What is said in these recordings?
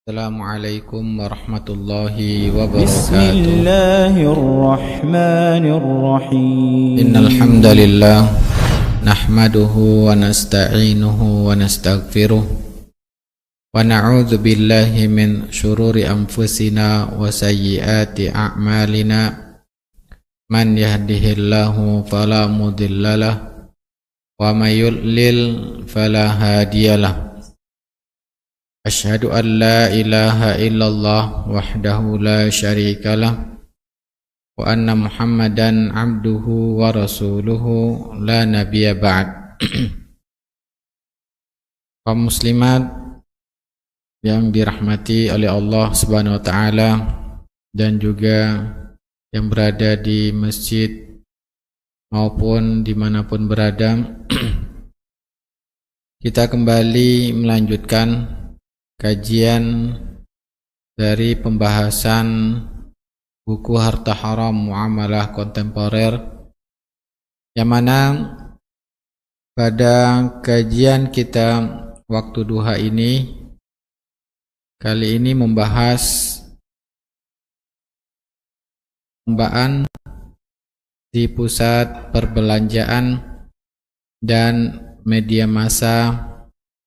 Assalamualaikum warahmatullahi wabarakatuh. Bismillahirrahmanirrahim. Innal hamdalillah nahmaduhu wa nasta'inuhu wa nastaghfiruh wa na'udzu billahi min shururi anfusina wa sayyiati a'malina. Man yahdihillahu fala mudhillalah wa may yudlil fala hadiyalah. Asyhadu an la ilaha illallah wahdahu la syarikalah wa anna Muhammadan abduhu wa rasuluhu la nabiyya ba'd. Kaum muslimat yang dirahmati oleh Allah Subhanahu wa taala dan juga yang berada di masjid maupun dimanapun berada, kita kembali melanjutkan kajian dari pembahasan buku Harta Haram Muamalah Kontemporer, yang mana pada kajian kita waktu duha ini kali ini membahas perlombaan di pusat perbelanjaan dan media massa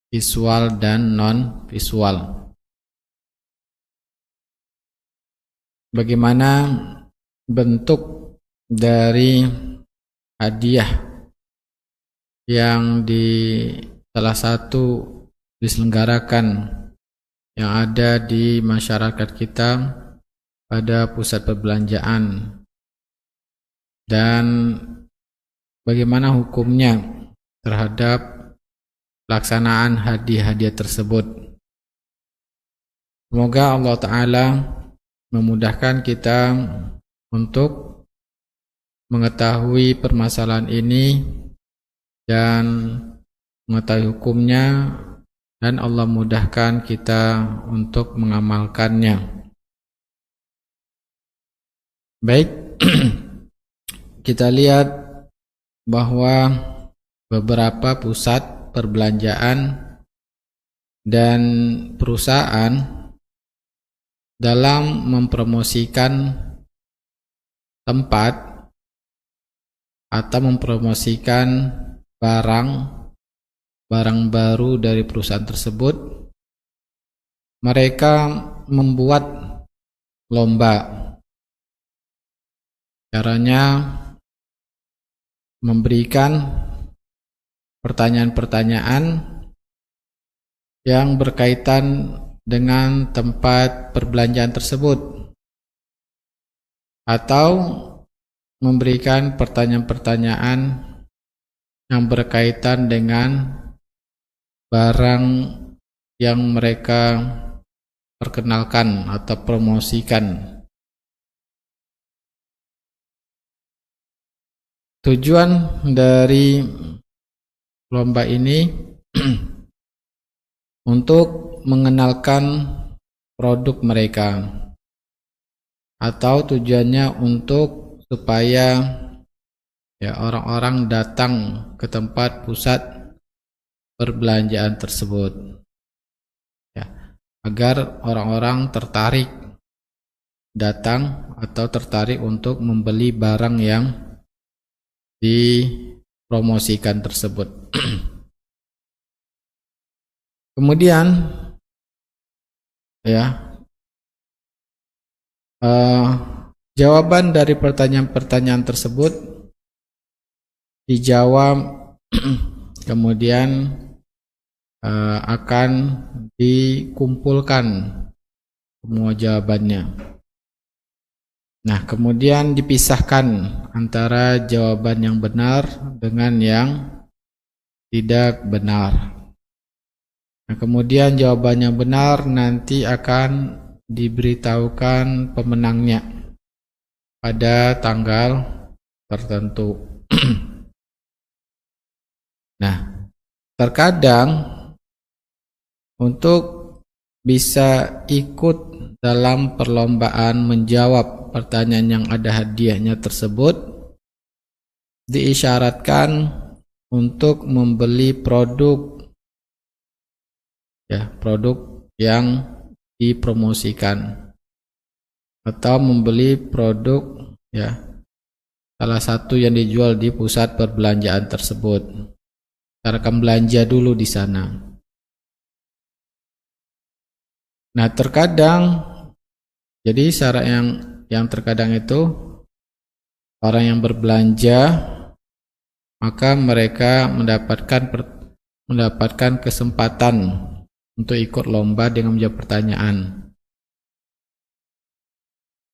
visual dan non-visual. Bagaimana bentuk dari hadiah yang di salah satu diselenggarakan yang ada di masyarakat kita pada pusat perbelanjaan, dan bagaimana hukumnya terhadap pelaksanaan hadiah-hadiah tersebut. Semoga Allah Ta'ala memudahkan kita untuk mengetahui permasalahan ini dan mengetahui hukumnya, dan Allah mudahkan kita untuk mengamalkannya. Baik, kita lihat bahwa beberapa pusat perbelanjaan dan perusahaan dalam mempromosikan tempat atau mempromosikan barang baru dari perusahaan tersebut, mereka membuat lomba. Caranya memberikan pertanyaan-pertanyaan yang berkaitan dengan tempat perbelanjaan tersebut, atau memberikan pertanyaan-pertanyaan yang berkaitan dengan barang yang mereka perkenalkan atau promosikan. Tujuan dari lomba ini untuk mengenalkan produk mereka, atau tujuannya untuk supaya orang-orang datang ke tempat pusat perbelanjaan tersebut, agar orang-orang tertarik datang atau tertarik untuk membeli barang yang dipromosikan tersebut. Kemudian jawaban dari pertanyaan-pertanyaan tersebut dijawab kemudian akan dikumpulkan semua jawabannya. Nah, kemudian dipisahkan antara jawaban yang benar dengan yang tidak benar. Nah, kemudian jawaban yang benar nanti akan diberitahukan pemenangnya pada tanggal tertentu. Nah, terkadang untuk bisa ikut dalam perlombaan menjawab pertanyaan yang ada hadiahnya tersebut, diisyaratkan untuk membeli produk yang dipromosikan, atau membeli produk ya salah satu yang dijual di pusat perbelanjaan tersebut. Akan belanja dulu di sana. Nah, terkadang jadi syarat yang terkadang itu orang yang berbelanja maka mereka mendapatkan kesempatan untuk ikut lomba dengan menjawab pertanyaan,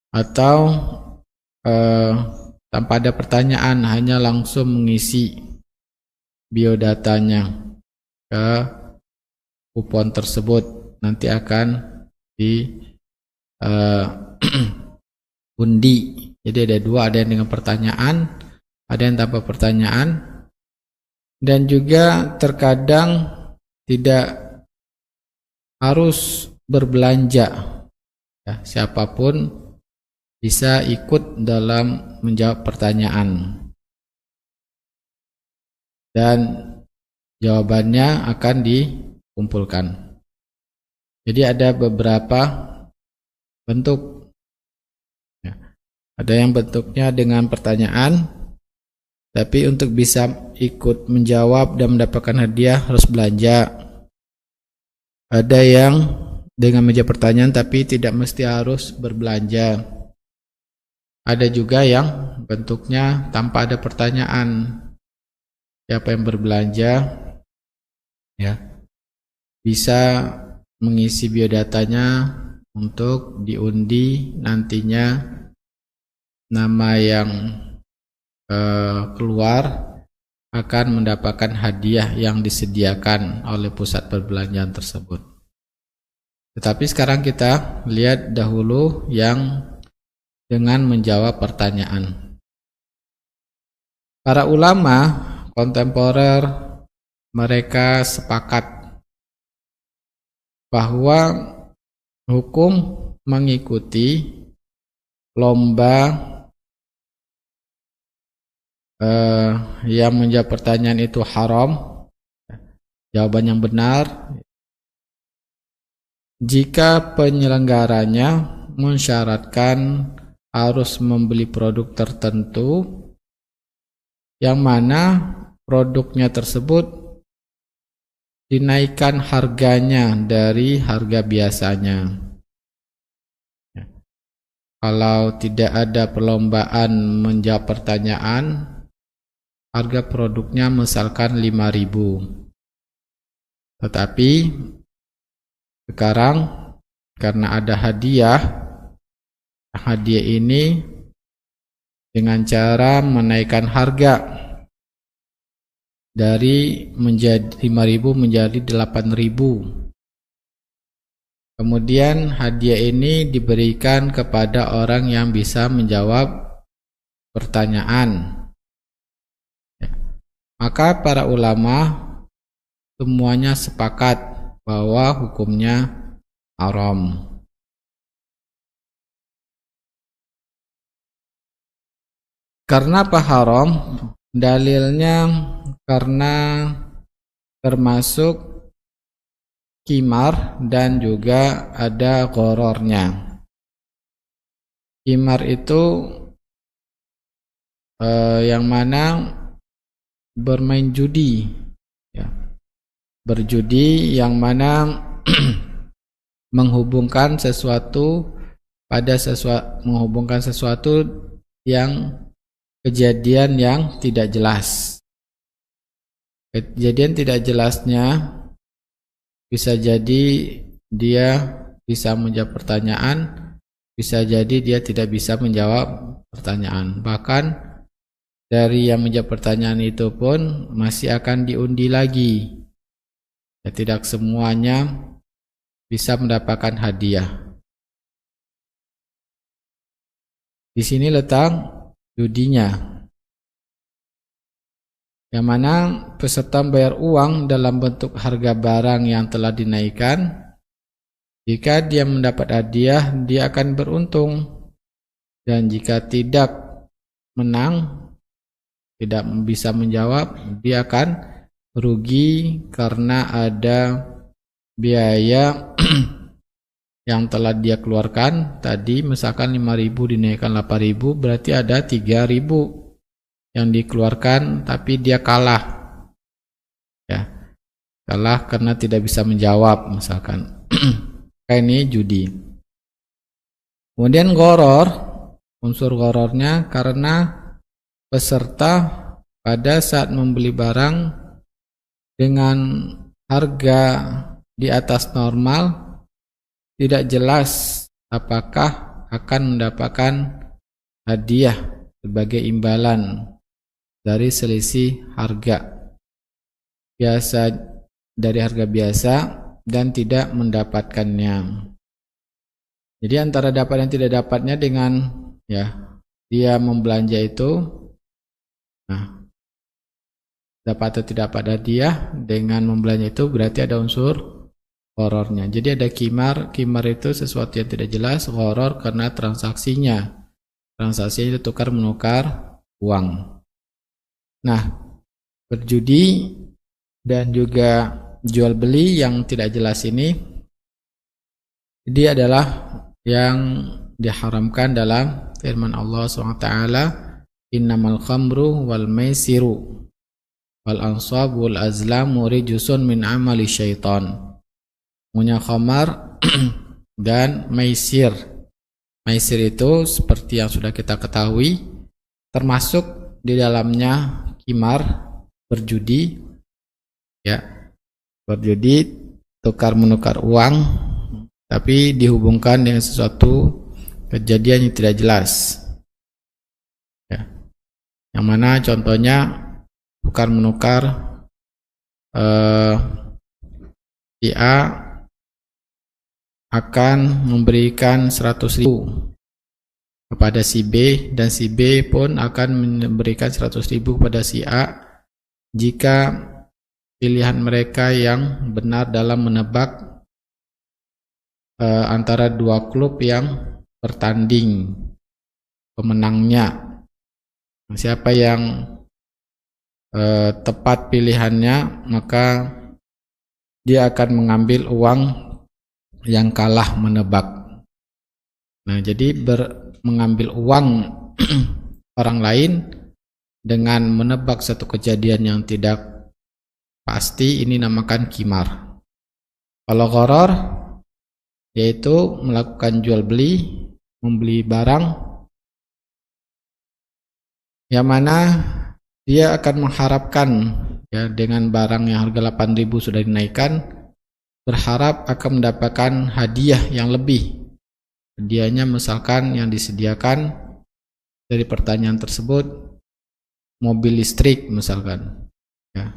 atau tanpa ada pertanyaan, hanya langsung mengisi biodatanya ke kupon tersebut, nanti akan undi. Jadi ada dua, ada yang dengan pertanyaan, ada yang tanpa pertanyaan. Dan juga terkadang tidak harus berbelanja ya, siapapun bisa ikut dalam menjawab pertanyaan dan jawabannya akan dikumpulkan. Jadi ada beberapa bentuk ya. Ada yang bentuknya dengan pertanyaan, tapi untuk bisa ikut menjawab dan mendapatkan hadiah harus belanja. Ada yang dengan menjawab pertanyaan tapi tidak mesti harus berbelanja. Ada juga yang bentuknya tanpa ada pertanyaan. Siapa yang berbelanja ya bisa mengisi biodatanya untuk diundi, nantinya nama yang keluar akan mendapatkan hadiah yang disediakan oleh pusat perbelanjaan tersebut. Tetapi sekarang kita lihat dahulu yang dengan menjawab pertanyaan. Para ulama kontemporer mereka sepakat bahwa hukum mengikuti lomba yang menjawab pertanyaan itu haram. Jawaban yang benar jika penyelenggaranya mensyaratkan harus membeli produk tertentu yang mana produknya tersebut dinaikkan harganya dari harga biasanya. Kalau tidak ada perlombaan menjawab pertanyaan, harga produknya misalkan 5.000. Tetapi sekarang karena ada hadiah ini dengan cara menaikkan harga dari menjadi 5.000 menjadi 8.000. Kemudian hadiah ini diberikan kepada orang yang bisa menjawab pertanyaan. Maka para ulama semuanya sepakat bahwa hukumnya haram. Karena apa haram? Dalilnya karena termasuk qimar dan juga ada ghorornya. Qimar itu yang mana bermain judi ya. Berjudi yang mana menghubungkan sesuatu yang kejadian yang tidak jelas. Kejadian tidak jelasnya bisa jadi dia bisa menjawab pertanyaan, bisa jadi dia tidak bisa menjawab pertanyaan. Bahkan dari yang menjawab pertanyaan itu pun masih akan diundi lagi. Ya, tidak semuanya bisa mendapatkan hadiah. Di sini letak judinya. Yang mana peserta membayar uang dalam bentuk harga barang yang telah dinaikkan. Jika dia mendapat hadiah, dia akan beruntung. Dan jika tidak menang, tidak bisa menjawab, dia akan rugi karena ada biaya yang telah dia keluarkan tadi, misalkan 5.000 dinaikkan 8.000, berarti ada 3.000 yang dikeluarkan tapi dia kalah, ya, kalah karena tidak bisa menjawab misalkan. Kayak ini judi. Kemudian gharar, unsur ghararnya karena peserta pada saat membeli barang dengan harga di atas normal tidak jelas apakah akan mendapatkan hadiah sebagai imbalan dari selisih harga biasa, dari harga biasa, dan tidak mendapatkannya. Jadi antara dapat dan tidak dapatnya dengan, ya, dia membelanja itu, nah, dapat atau tidak dapat hadiah dengan membelanja itu berarti ada unsur ghararnya. Jadi ada qimar. Qimar itu sesuatu yang tidak jelas. Gharar karena transaksinya itu tukar menukar uang. Nah, berjudi dan juga jual beli yang tidak jelas ini, dia adalah yang diharamkan dalam firman Allah SWT, innamal khamru wal maisiru wal ansab wal azlamu rijsun min amali syaitan. Punya khamar dan maisir. Maisir itu seperti yang sudah kita ketahui, termasuk di dalamnya qimar, berjudi, ya, berjudi tukar menukar uang, tapi dihubungkan dengan sesuatu kejadian yang tidak jelas, ya. Yang mana contohnya tukar menukar si A akan memberikan 100.000 kepada si B, dan si B pun akan memberikan 100.000 kepada si A jika pilihan mereka yang benar dalam menebak antara dua klub yang bertanding pemenangnya. Siapa yang tepat pilihannya, maka dia akan mengambil uang yang kalah menebak. Nah, jadi mengambil uang orang lain dengan menebak satu kejadian yang tidak pasti, ini namakan qimar. Kalau gharar yaitu melakukan jual beli, membeli barang yang mana dia akan mengharapkan, ya, dengan barang yang harga 8.000 sudah dinaikkan, berharap akan mendapatkan hadiah yang lebih. Hadiahnya misalkan yang disediakan dari pertanyaan tersebut mobil listrik misalkan, ya.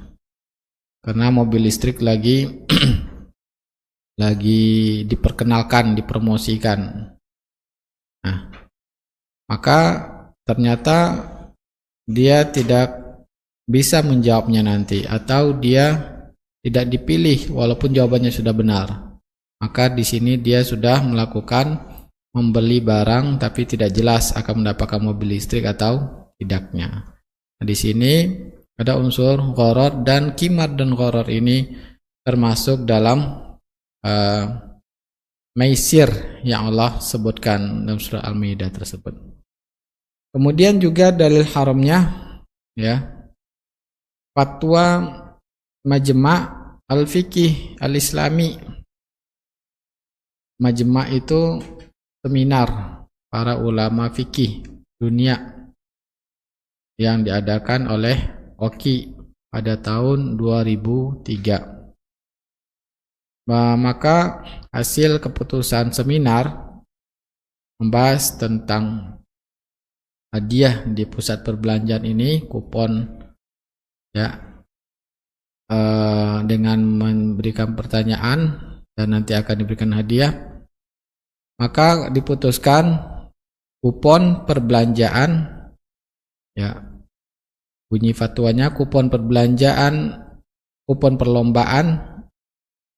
Karena mobil listrik lagi diperkenalkan, dipromosikan. Nah, maka ternyata dia tidak bisa menjawabnya nanti, atau dia tidak dipilih walaupun jawabannya sudah benar. Maka di sini dia sudah melakukan membeli barang tapi tidak jelas akan mendapatkan mobil listrik atau tidaknya. Nah, di sini ada unsur gharar, dan qimar dan gharar ini termasuk dalam maisir yang Allah sebutkan dalam surah Al-Maidah tersebut. Kemudian juga dalil haramnya, ya, fatwa Majma' Al-Fiqih Al-Islami. Majma' itu seminar para ulama fikih dunia yang diadakan oleh OKI pada tahun 2003. Maka hasil keputusan seminar membahas tentang hadiah di pusat perbelanjaan ini, kupon, ya, dengan memberikan pertanyaan dan nanti akan diberikan hadiah. Maka diputuskan kupon perbelanjaan, ya, bunyi fatwanya, kupon perbelanjaan, kupon perlombaan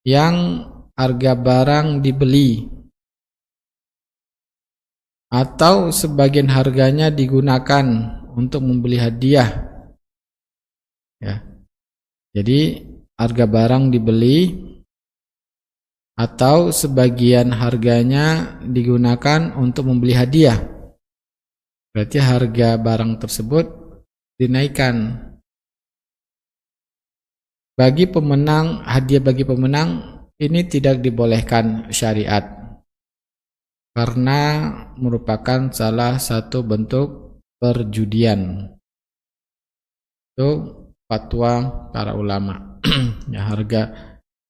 yang harga barang dibeli atau sebagian harganya digunakan untuk membeli hadiah, ya. Jadi harga barang dibeli atau sebagian harganya digunakan untuk membeli hadiah. Berarti harga barang tersebut dinaikkan. Bagi pemenang, hadiah bagi pemenang ini tidak dibolehkan syariat karena merupakan salah satu bentuk perjudian. Itu fatwa para ulama. Ya,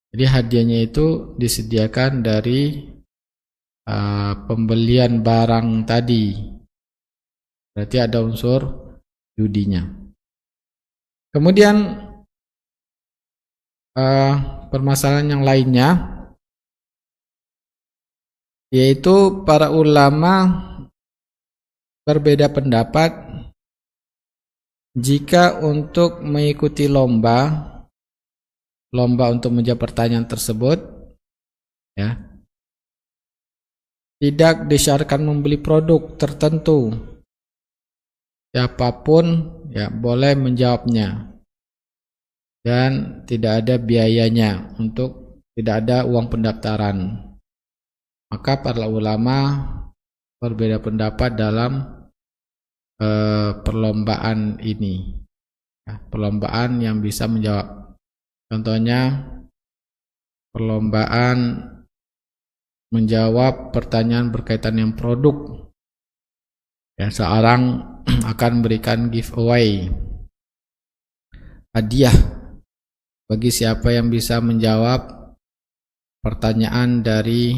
jadi hadiahnya itu disediakan dari pembelian barang tadi. Berarti ada unsur judinya. Kemudian permasalahan yang lainnya, yaitu para ulama berbeda pendapat jika untuk mengikuti lomba untuk menjawab pertanyaan tersebut, ya, tidak disyaratkan membeli produk tertentu. Siapapun ya boleh menjawabnya dan tidak ada biayanya, tidak ada uang pendaftaran. Maka para ulama berbeda pendapat dalam perlombaan ini, ya, perlombaan yang bisa menjawab. Contohnya perlombaan menjawab pertanyaan berkaitan dengan produk. Ya, seorang akan memberikan giveaway, hadiah bagi siapa yang bisa menjawab pertanyaan dari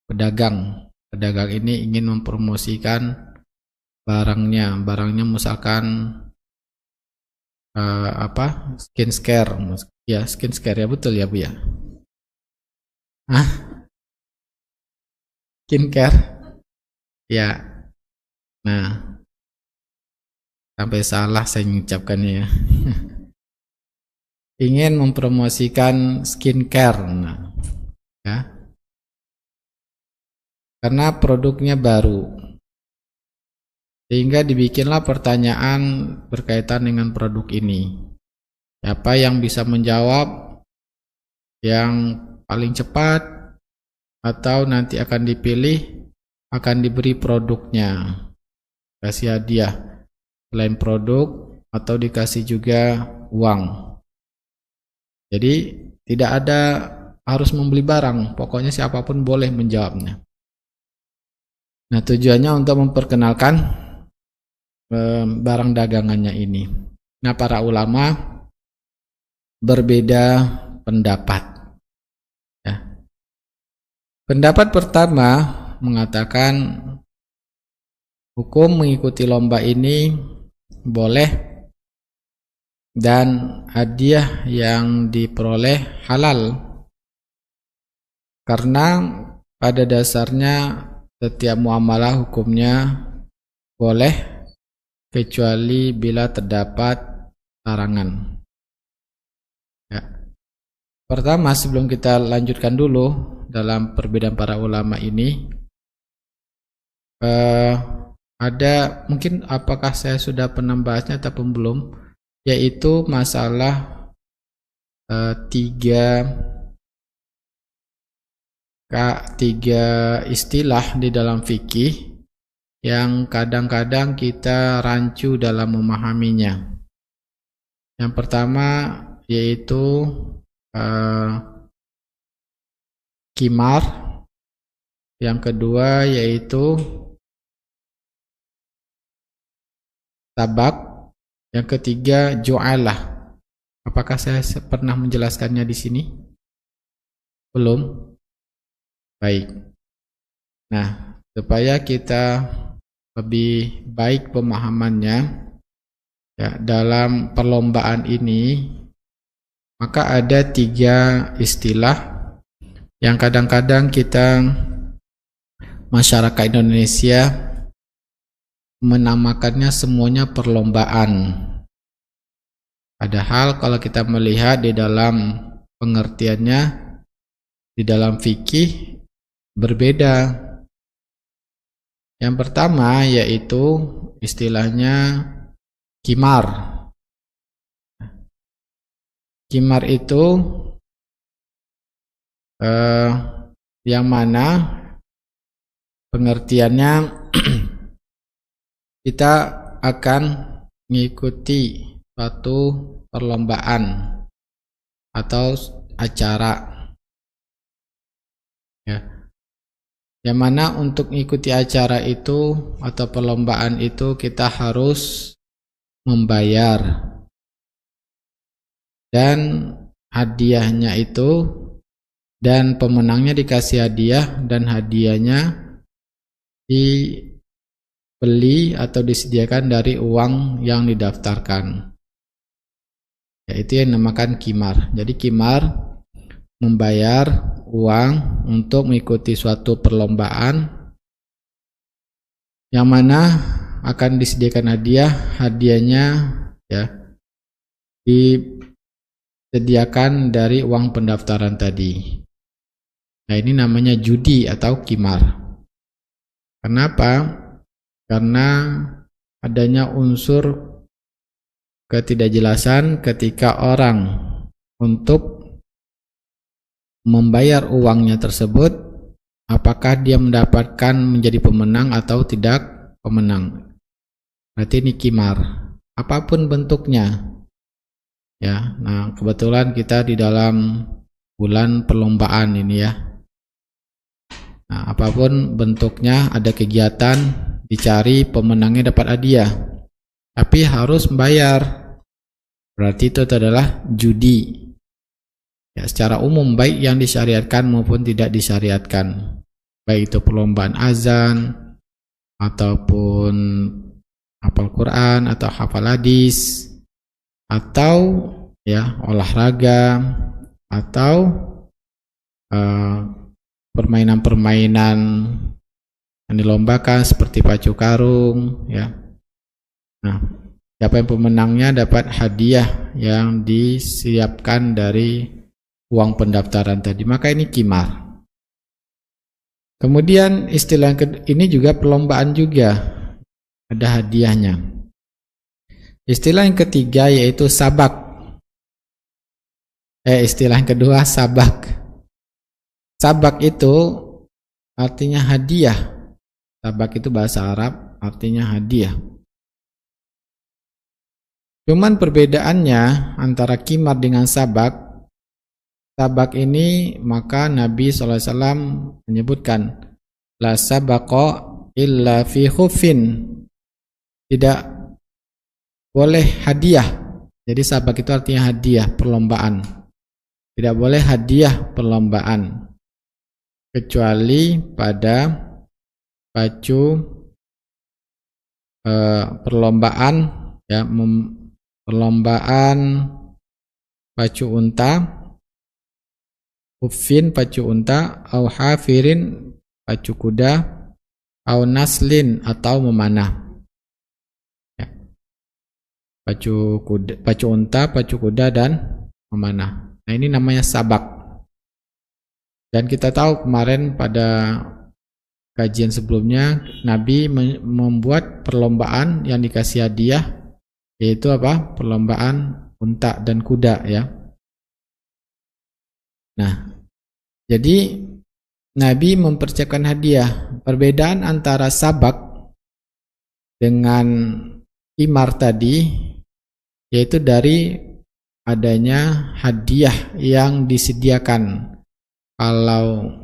pedagang. Pedagang ini ingin mempromosikan barangnya misalkan skincare, ya skincare ya, betul ya Bu ya. Skincare ya. Nah, sampai salah saya mengucapkannya ya. Ingin mempromosikan skincare, nah, ya, karena produknya baru, sehingga dibikinlah pertanyaan berkaitan dengan produk ini. Siapa yang bisa menjawab yang paling cepat atau nanti akan dipilih, akan diberi produknya, kasih hadiah selain produk atau dikasih juga uang. Jadi tidak ada harus membeli barang, pokoknya siapapun boleh menjawabnya. Nah, tujuannya untuk memperkenalkan barang dagangannya ini. Nah, para ulama berbeda pendapat. Ya. Pendapat pertama mengatakan hukum mengikuti lomba ini boleh dan hadiah yang diperoleh halal, karena pada dasarnya setiap muamalah hukumnya boleh kecuali bila terdapat larangan. Ya. Pertama, sebelum kita lanjutkan dulu dalam perbedaan para ulama ini, ada mungkin apakah saya sudah pernah bahasnya ataupun belum, yaitu masalah tiga istilah di dalam fikih yang kadang-kadang kita rancu dalam memahaminya. Yang pertama yaitu qimar, yang kedua yaitu tabak, yang ketiga ju'alah. Apakah saya pernah menjelaskannya di sini? Belum? Baik. Nah, supaya kita lebih baik pemahamannya ya, dalam perlombaan ini, maka ada tiga istilah yang kadang-kadang kita masyarakat Indonesia menamakannya semuanya perlombaan. Padahal kalau kita melihat di dalam pengertiannya, di dalam fikih berbeda. Yang pertama yaitu istilahnya qimar. Qimar itu yang mana pengertiannya kita akan mengikuti suatu perlombaan atau acara, ya. Yang mana untuk mengikuti acara itu atau perlombaan itu kita harus membayar, dan hadiahnya itu, dan pemenangnya dikasih hadiah, dan hadiahnya dibeli atau disediakan dari uang yang didaftarkan, yaitu yang dinamakan qimar. Jadi qimar membayar uang untuk mengikuti suatu perlombaan yang mana akan disediakan hadiah. Hadiahnya, ya, disediakan dari uang pendaftaran tadi. Nah, ini namanya judi atau qimar. Kenapa? Karena adanya unsur ketidakjelasan ketika orang untuk membayar uangnya tersebut, apakah dia mendapatkan menjadi pemenang atau tidak pemenang. Berarti ini qimar, apapun bentuknya, ya. Nah, kebetulan kita di dalam bulan perlombaan ini, ya. Nah, apapun bentuknya, ada kegiatan dicari pemenangnya dapat hadiah, tapi harus membayar. Berarti itu adalah judi. Ya, secara umum baik yang disyariatkan maupun tidak disyariatkan, baik itu perlombaan azan ataupun hafal Quran atau hafal hadis, atau ya olahraga, atau permainan-permainan yang dilombakan seperti pacu karung, ya. Nah, siapa yang pemenangnya dapat hadiah yang disiapkan dari uang pendaftaran tadi, maka ini qimar. Kemudian istilah ini juga perlombaan juga, ada hadiahnya. Istilah yang ketiga yaitu sabak. Istilah yang kedua sabak. Sabak itu artinya hadiah. Sabak itu bahasa Arab, artinya hadiah. Cuman perbedaannya antara qimar dengan sabak, sabak ini maka Nabi SAW menyebutkan la sabaqa illa fi khuffin, tidak boleh hadiah. Jadi sabak itu artinya hadiah, perlombaan. Tidak boleh hadiah perlombaan kecuali pada pacu perlombaan, ya, perlombaan pacu unta, Uffin pacu unta, au hafirin pacu kuda, au naslin atau memanah. Ya. Pacu unta, pacu kuda, dan memanah. Nah, ini namanya sabak. Dan kita tahu kemarin pada kajian sebelumnya Nabi membuat perlombaan yang dikasih hadiah, yaitu apa? Perlombaan unta dan kuda, ya. Nah, jadi Nabi mempersiapkan hadiah. Perbedaan antara sabak dengan qimar tadi yaitu dari adanya hadiah yang disediakan. Kalau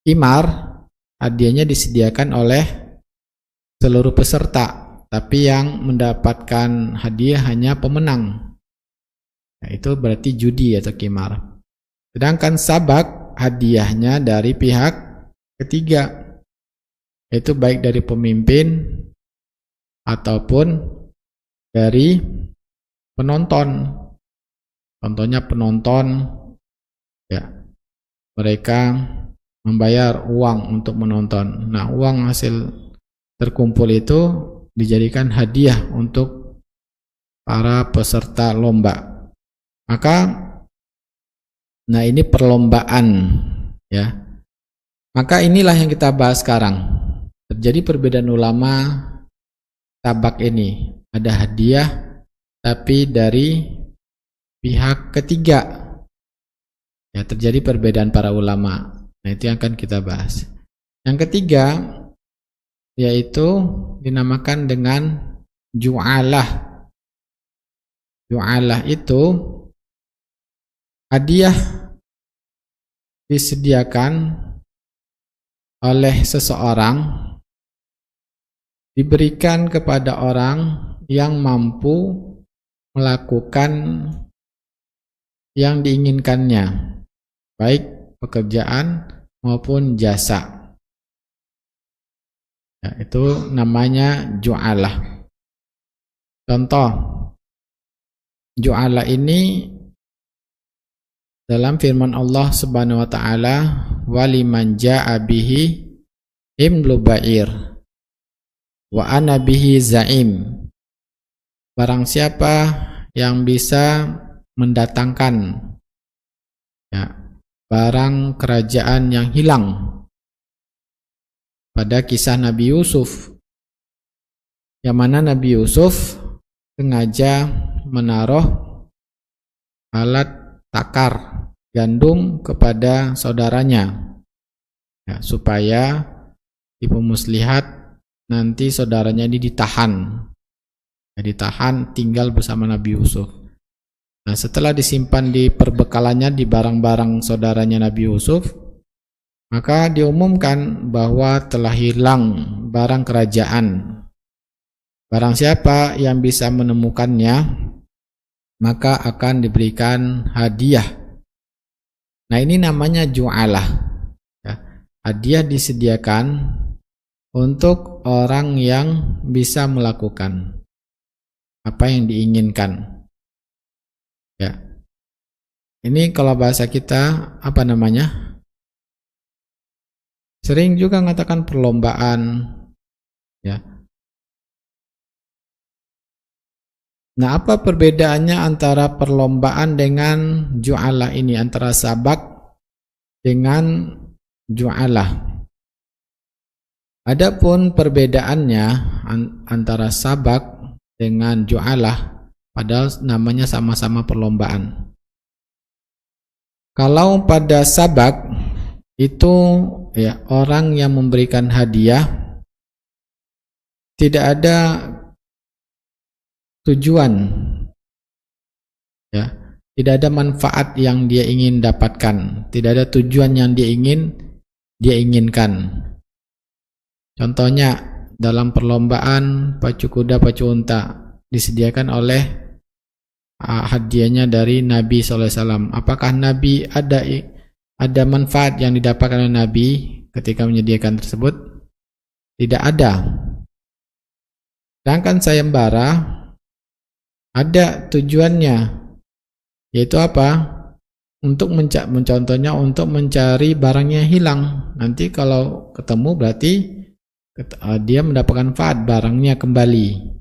qimar, hadiahnya disediakan oleh seluruh peserta, tapi yang mendapatkan hadiah hanya pemenang. Nah, itu berarti judi atau qimar. Sedangkan sabak, hadiahnya dari pihak ketiga, yaitu baik dari pemimpin ataupun dari penonton. Contohnya penonton, ya, mereka membayar uang untuk menonton. Nah, uang hasil terkumpul itu dijadikan hadiah untuk para peserta lomba. Maka nah, ini perlombaan, ya. Maka inilah yang kita bahas sekarang. Terjadi perbedaan ulama sabak ini. Ada hadiah tapi dari pihak ketiga, Ya, terjadi perbedaan para ulama. Nah, itu yang akan kita bahas. Yang ketiga yaitu dinamakan dengan ju'alah. Ju'alah itu hadiah disediakan oleh seseorang, diberikan kepada orang yang mampu melakukan yang diinginkannya, baik pekerjaan maupun jasa. Ya, itu namanya ju'alah. Contoh ju'alah ini dalam firman Allah Subhanahu wa taala, waliman jaa bihi himlu ba'ir wa ana bihi zaim. Barang siapa yang bisa mendatangkan ya, barang kerajaan yang hilang pada kisah Nabi Yusuf, yang mana Nabi Yusuf sengaja menaruh alat takar gandum kepada saudaranya ya, supaya tipu muslihat nanti saudaranya ini ditahan ya, ditahan tinggal bersama Nabi Yusuf. Nah, setelah disimpan di perbekalannya, di barang-barang saudaranya Nabi Yusuf, maka diumumkan bahwa telah hilang barang kerajaan. Barang siapa yang bisa menemukannya, maka akan diberikan hadiah. Nah, ini namanya ju'alah ya. Hadiah disediakan untuk orang yang bisa melakukan apa yang diinginkan ya. Ini kalau bahasa kita apa namanya, sering juga mengatakan perlombaan ya. Nah, apa perbedaannya antara perlombaan dengan ju'alah ini, antara sabak dengan ju'alah? Adapun perbedaannya antara sabak dengan ju'alah, padahal namanya sama-sama perlombaan. Kalau pada sabak itu ya, orang yang memberikan hadiah tidak ada tujuan ya, tidak ada manfaat yang dia ingin dapatkan, tidak ada tujuan yang dia inginkan. Contohnya dalam perlombaan pacu kuda, pacu unta, disediakan oleh hadiahnya dari Nabi SAW. Apakah Nabi ada manfaat yang didapatkan oleh Nabi ketika menyediakan tersebut? Tidak ada. Sedangkan sayembara ada tujuannya, yaitu apa? Untuk contohnya untuk mencari barangnya hilang. Nanti kalau ketemu berarti dia mendapatkan manfaat, barangnya kembali.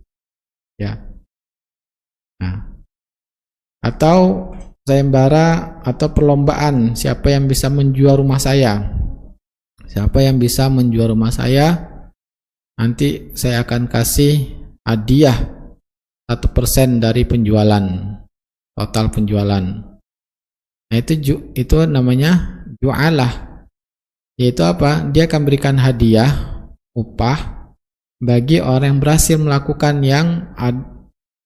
Ya. Nah, atau sayembara atau perlombaan, siapa yang bisa menjual rumah saya? Siapa yang bisa menjual rumah saya? Nanti saya akan kasih hadiah 1% dari penjualan, total penjualan. Nah, itu namanya ju'alah. Yaitu apa? Dia akan berikan hadiah, upah bagi orang yang berhasil melakukan yang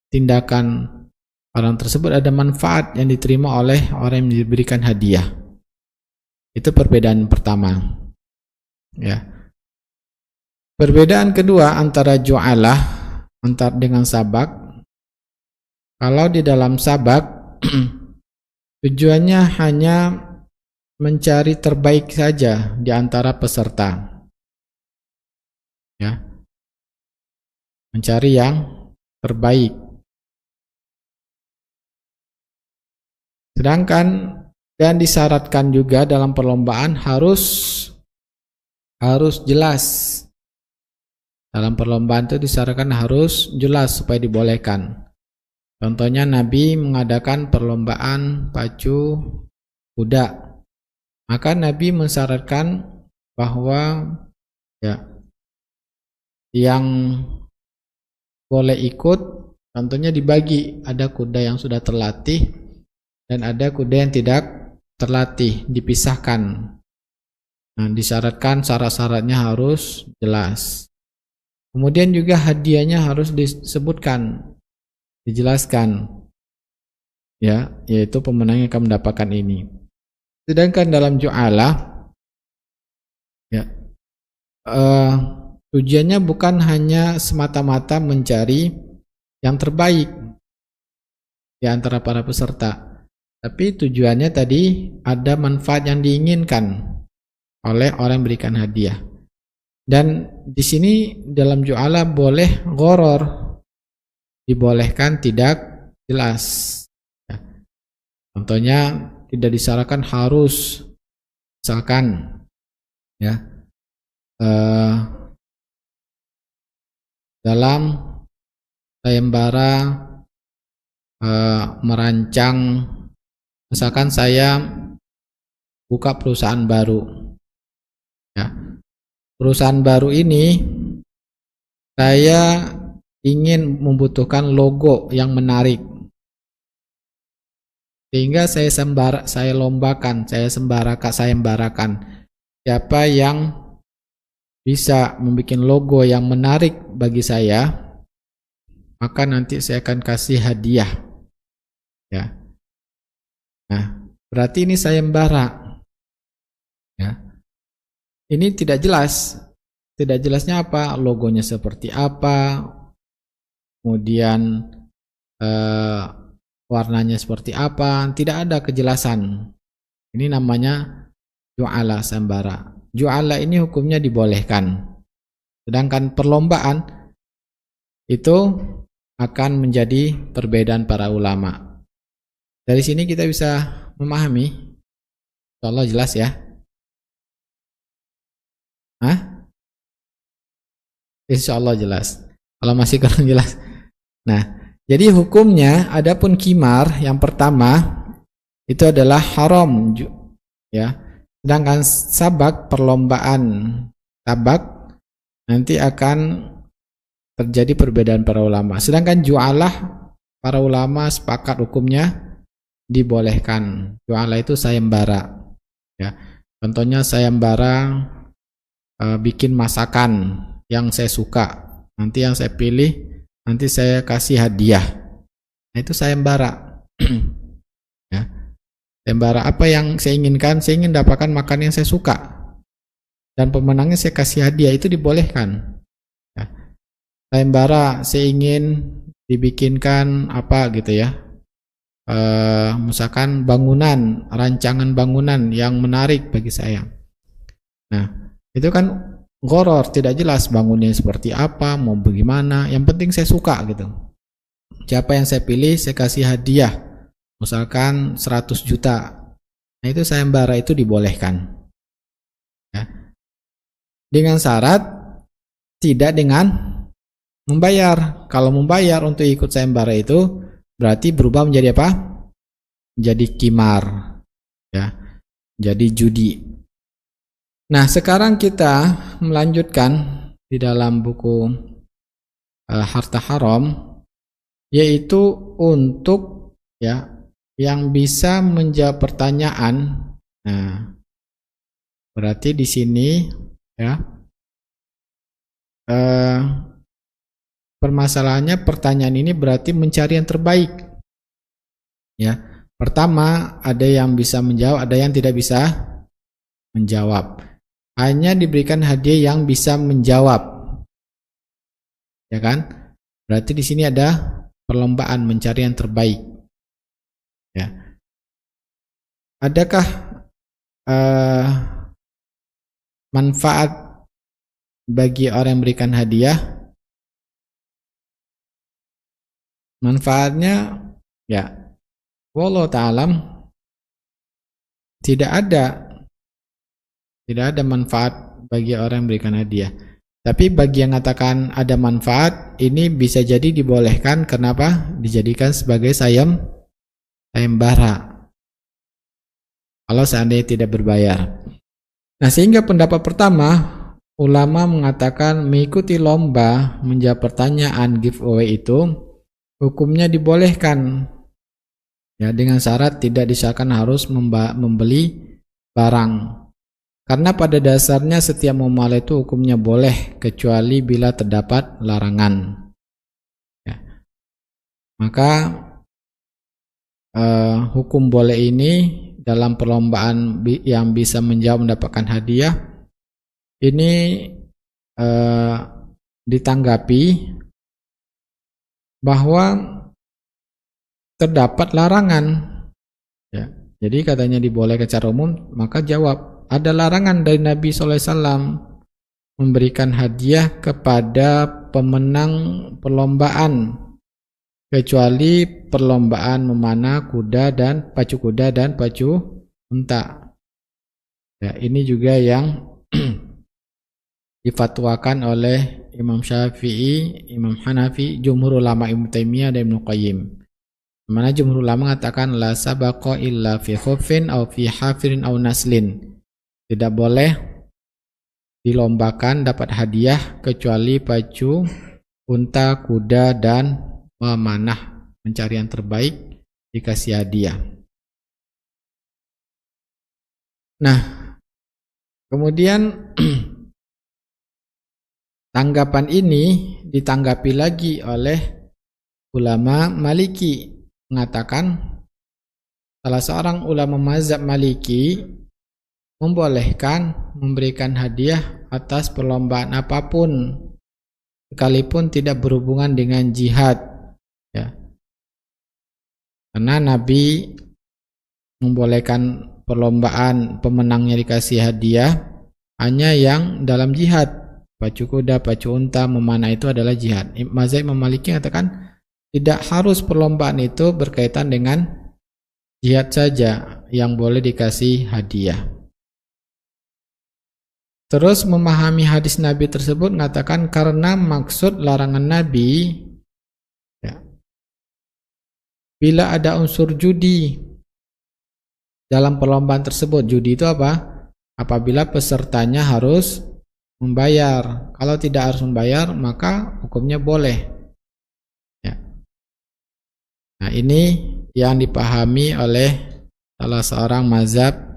tindakan orang tersebut ada manfaat yang diterima oleh orang yang diberikan hadiah. Itu perbedaan pertama. Ya. Perbedaan kedua antara ju'alah dengan sabak. Kalau di dalam sabak tujuannya hanya mencari terbaik saja di antara peserta. Ya. Mencari yang terbaik. Sedangkan dan disyaratkan juga dalam perlombaan harus jelas. Dalam perlombaan itu disyaratkan harus jelas supaya dibolehkan. Contohnya Nabi mengadakan perlombaan pacu kuda. Maka Nabi mensyaratkan bahwa ya, yang boleh ikut contohnya dibagi, ada kuda yang sudah terlatih dan ada kuda yang tidak terlatih, dipisahkan. Nah, disyaratkan syarat-syaratnya harus jelas. Kemudian juga hadiahnya harus disebutkan, dijelaskan, ya, yaitu pemenang yang akan mendapatkan ini. Sedangkan dalam ju'alah, ya, tujuannya bukan hanya semata-mata mencari yang terbaik di antara para peserta, tapi tujuannya tadi ada manfaat yang diinginkan oleh orang yang berikan hadiah. Dan di sini dalam ju'alah boleh gharar, dibolehkan tidak jelas. Ya. Contohnya tidak disyaratkan harus, misalkan, ya, dalam sayembara merancang, misalkan saya buka perusahaan baru, ya. Perusahaan baru ini saya ingin membutuhkan logo yang menarik, sehingga saya lombakan, saya sembarakan siapa yang bisa membuat logo yang menarik bagi saya, maka nanti saya akan kasih hadiah, ya. Nah, berarti ini sayembara, ya. Ini tidak jelas. Tidak jelasnya apa? Logonya seperti apa? Kemudian warnanya seperti apa? Tidak ada kejelasan. Ini namanya ju'alah, sayembara. Ju'alah ini hukumnya dibolehkan. Sedangkan perlombaan itu akan menjadi perbedaan para ulama. Dari sini kita bisa memahami. Insyaallah jelas ya. Insyaallah jelas. Kalau masih kurang jelas. Nah, jadi hukumnya adapun qimar yang pertama itu adalah haram, ya. Sedangkan sabak, perlombaan sabak, nanti akan terjadi perbedaan para ulama. Sedangkan ju'alah, para ulama sepakat hukumnya dibolehkan. Ju'alah itu sayembara, ya. Contohnya sayembara bikin masakan yang saya suka, nanti yang saya pilih, nanti saya kasih hadiah. Nah, itu sayembara. Ya. Sayembara apa yang saya inginkan? Saya ingin dapatkan makan yang saya suka, dan pemenangnya saya kasih hadiah, itu dibolehkan. Ya. Sayembara saya ingin dibikinkan apa gitu ya, misalkan bangunan, rancangan bangunan yang menarik bagi saya. Nah, itu kan gharar, tidak jelas bangunnya seperti apa, mau bagaimana, yang penting saya suka gitu. Siapa yang saya pilih, saya kasih hadiah, misalkan 100 juta. Nah, itu sayembara, itu dibolehkan, ya. Dengan syarat tidak dengan membayar. Kalau membayar untuk ikut sayembara itu berarti berubah menjadi apa? Menjadi qimar, ya, jadi judi. Nah, sekarang kita melanjutkan di dalam buku harta haram, yaitu untuk, ya, yang bisa menjawab pertanyaan. Nah, berarti di sini, ya, permasalahannya pertanyaan ini berarti mencari yang terbaik, ya. Pertama, ada yang bisa menjawab, ada yang tidak bisa menjawab. Hanya diberikan hadiah yang bisa menjawab, ya kan? Berarti di sini ada perlombaan mencari yang terbaik, ya. Adakah manfaat bagi orang yang memberikan hadiah? Manfaatnya, ya, wallahu ta'alam, tidak ada manfaat bagi orang yang memberikan hadiah. Tapi bagi yang mengatakan ada manfaat, ini bisa jadi dibolehkan. Kenapa? Dijadikan sebagai sayembara kalau seandainya tidak berbayar. Nah, sehingga pendapat pertama, ulama mengatakan mengikuti lomba menjawab pertanyaan giveaway itu hukumnya dibolehkan, Ya, dengan syarat tidak disyaratkan harus membeli barang. Karena pada dasarnya setiap muamalah itu hukumnya boleh kecuali bila terdapat larangan. Ya. Maka hukum boleh ini dalam perlombaan yang bisa menjawab mendapatkan hadiah ini ditanggapi bahwa terdapat larangan. Ya. Jadi katanya dibolehkan secara umum, maka jawab ada larangan dari Nabi SAW memberikan hadiah kepada pemenang perlombaan kecuali perlombaan memanah kuda dan pacu unta. Ya, ini juga yang difatwakan oleh Imam Syafi'i, Imam Hanafi, jumhur ulama Ibnu Taimiyah dan Ibnu Qayyim. Mana jumhur ulama mengatakan la sabaqa illa fi khuffin aw fi hafirin aw naslin. Tidak boleh dilombakan dapat hadiah kecuali pacu unta, kuda dan memanah, mencari yang terbaik dikasih hadiah. Nah, kemudian tanggapan ini ditanggapi lagi oleh ulama Maliki, mengatakan salah seorang ulama mazhab Maliki membolehkan memberikan hadiah atas perlombaan apapun sekalipun tidak berhubungan dengan jihad, ya. Karena Nabi membolehkan perlombaan pemenangnya dikasih hadiah hanya yang dalam jihad. Pacu kuda, pacu unta, memanah itu adalah jihad. Mazhab Imam Maliki mengatakan tidak harus perlombaan itu berkaitan dengan jihad saja yang boleh dikasih hadiah. Terus memahami hadis Nabi tersebut mengatakan karena maksud larangan Nabi, ya, bila ada unsur judi dalam perlombaan tersebut. Judi itu apa? Apabila pesertanya harus membayar. Kalau tidak harus membayar, maka hukumnya boleh. Ya. Nah, ini yang dipahami oleh salah seorang mazhab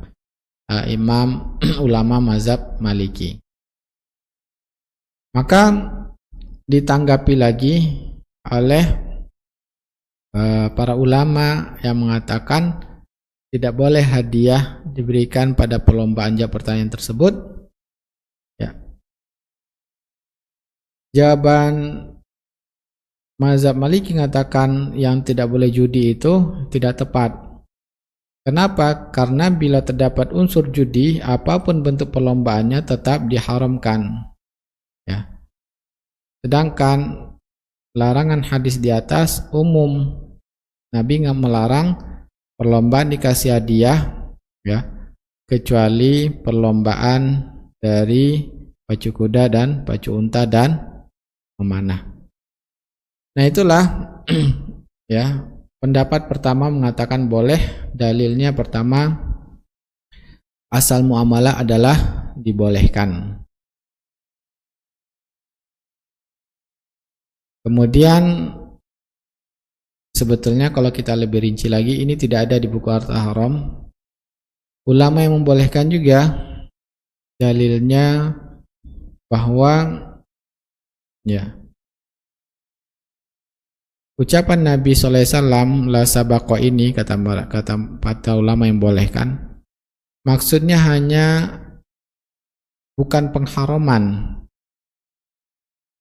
imam ulama mazhab Maliki. Maka ditanggapi lagi oleh para ulama yang mengatakan tidak boleh hadiah diberikan pada perlombaan jawab pertanyaan tersebut. Ya. Jawaban mazhab Maliki mengatakan yang tidak boleh judi itu tidak tepat. Kenapa? Karena bila terdapat unsur judi, apapun bentuk perlombaannya tetap diharamkan. Ya. Sedangkan larangan hadis di atas umum. Nabi nggak melarang perlombaan dikasih hadiah, ya, kecuali perlombaan dari pacu kuda dan pacu unta dan memanah. Nah, itulah ya. Pendapat pertama mengatakan boleh, dalilnya pertama asal muamalah adalah dibolehkan. Kemudian sebetulnya kalau kita lebih rinci lagi, ini tidak ada di buku harta haram. Ulama yang membolehkan juga dalilnya bahwa ya, ucapan Nabi SAW la sabaqa ini kata ulama yang bolehkan, maksudnya hanya bukan pengharaman,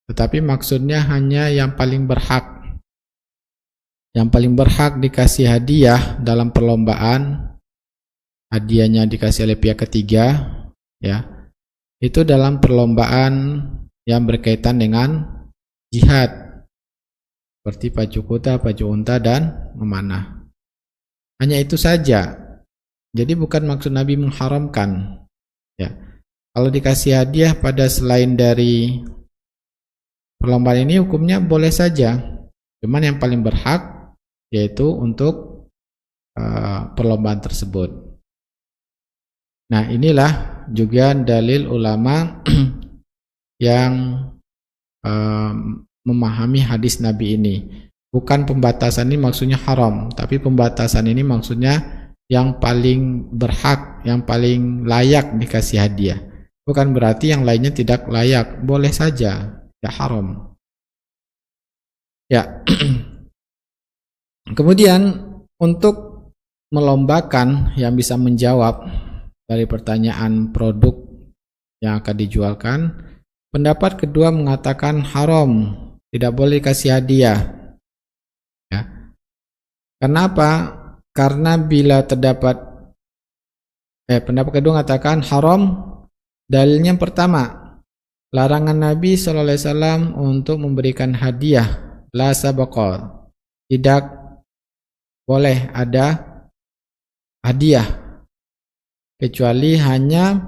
tetapi maksudnya hanya yang paling berhak. Yang paling berhak dikasih hadiah dalam perlombaan, hadiahnya dikasih oleh pihak ketiga, ya, itu dalam perlombaan yang berkaitan dengan jihad. Seperti pacu kuda, pacu unta, dan memanah. Hanya itu saja. Jadi bukan maksud Nabi mengharamkan. Ya. Kalau dikasih hadiah pada selain dari perlombaan ini, hukumnya boleh saja. Cuman yang paling berhak yaitu untuk perlombaan tersebut. Nah, inilah juga dalil ulama yang memahami hadis Nabi ini. Bukan pembatasan ini maksudnya haram, tapi pembatasan ini maksudnya yang paling berhak, yang paling layak dikasih hadiah. Bukan berarti yang lainnya tidak layak, boleh saja, tidak haram. Ya. Kemudian untuk melombakan yang bisa menjawab dari pertanyaan produk yang akan dijualkan, pendapat kedua mengatakan haram, tidak boleh dikasih hadiah. Ya. Kenapa? Karena bila terdapat pendapat kedua mengatakan haram, dalilnya yang pertama, larangan Nabi SAW untuk memberikan hadiah, la sabaqah, tidak boleh ada hadiah kecuali hanya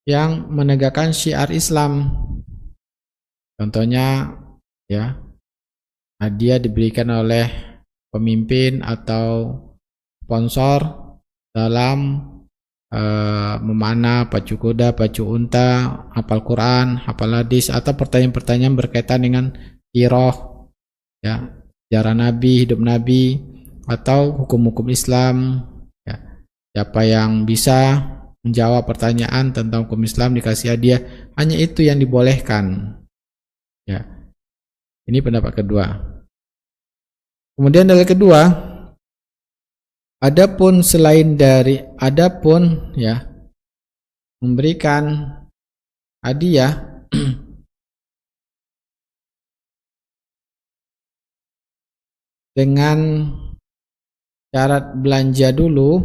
yang menegakkan syiar Islam. Contohnya ya, hadiah diberikan oleh pemimpin atau sponsor dalam memanah, pacu kuda, pacu unta, hafal Quran, hafal hadis, atau pertanyaan-pertanyaan berkaitan dengan sirah, ya, sejarah Nabi, hidup Nabi, atau hukum-hukum Islam. Ya. Siapa yang bisa menjawab pertanyaan tentang hukum Islam dikasih hadiah, hanya itu yang dibolehkan. Ya. Ini pendapat kedua. Kemudian dalil kedua, adapun ya memberikan hadiah dengan syarat belanja dulu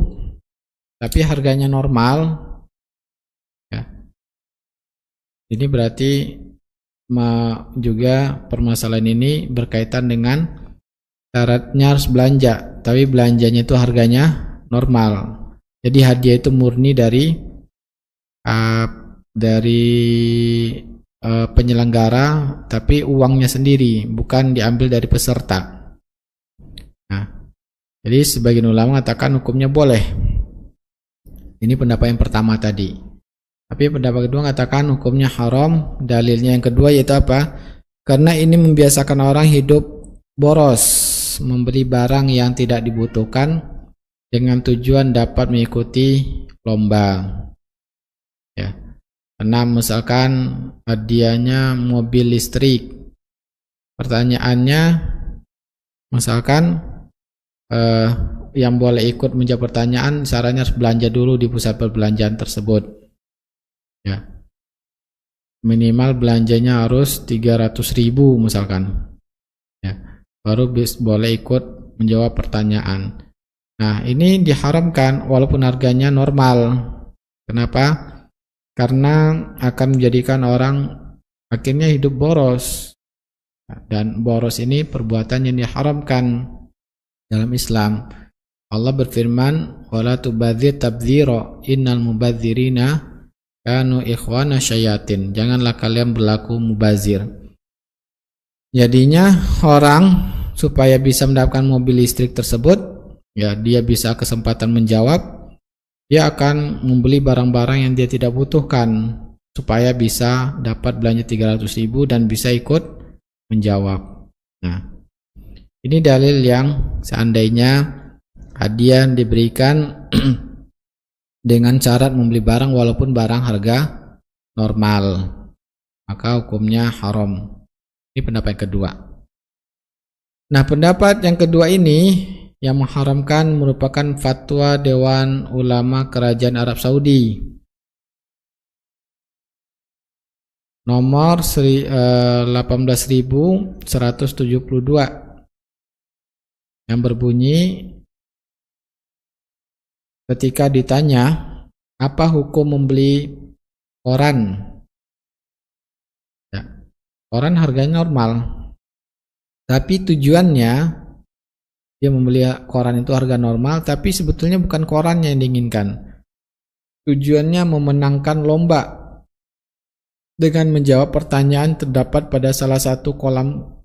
tapi harganya normal, ya. Ini berarti juga permasalahan ini berkaitan dengan syaratnya harus belanja, tapi belanjanya itu harganya normal. Jadi hadiah itu murni dari penyelenggara, tapi uangnya sendiri, bukan diambil dari peserta. Nah, jadi sebagian ulama mengatakan hukumnya boleh. Ini pendapat yang pertama tadi. Tapi pendapat kedua mengatakan hukumnya haram. Dalilnya yang kedua yaitu apa? Karena ini membiasakan orang hidup boros, membeli barang yang tidak dibutuhkan dengan tujuan dapat mengikuti lomba. Ya. Karena misalkan hadiahnya mobil listrik. Pertanyaannya misalkan yang boleh ikut menjawab pertanyaan syaratnya harus belanja dulu di pusat perbelanjaan tersebut. Ya. Minimal belanjanya harus 300.000 misalkan. Ya. Baru boleh ikut menjawab pertanyaan. Nah, ini diharamkan walaupun harganya normal. Kenapa? Karena akan menjadikan orang akhirnya hidup boros. Dan boros ini perbuatan yang diharamkan dalam Islam. Allah berfirman, "Wala tubadzir tabdzira, innal mubadzirina kanu ikhwana syayatin." Janganlah kalian berlaku mubazir. Jadinya orang supaya bisa mendapatkan mobil listrik tersebut, ya dia bisa kesempatan menjawab, dia akan membeli barang-barang yang dia tidak butuhkan supaya bisa dapat belanja 300.000 dan bisa ikut menjawab. Nah, ini dalil yang seandainya hadiah diberikan dengan syarat membeli barang walaupun barang harga normal, maka hukumnya haram. Ini pendapat yang kedua. Nah, pendapat yang kedua ini yang mengharamkan merupakan fatwa Dewan Ulama Kerajaan Arab Saudi nomor 18.172 yang berbunyi, ketika ditanya apa hukum membeli koran, ya, koran harganya normal, tapi tujuannya dia membeli koran itu harga normal, tapi sebetulnya bukan korannya yang diinginkan. Tujuannya memenangkan lomba dengan menjawab pertanyaan terdapat pada salah satu kolam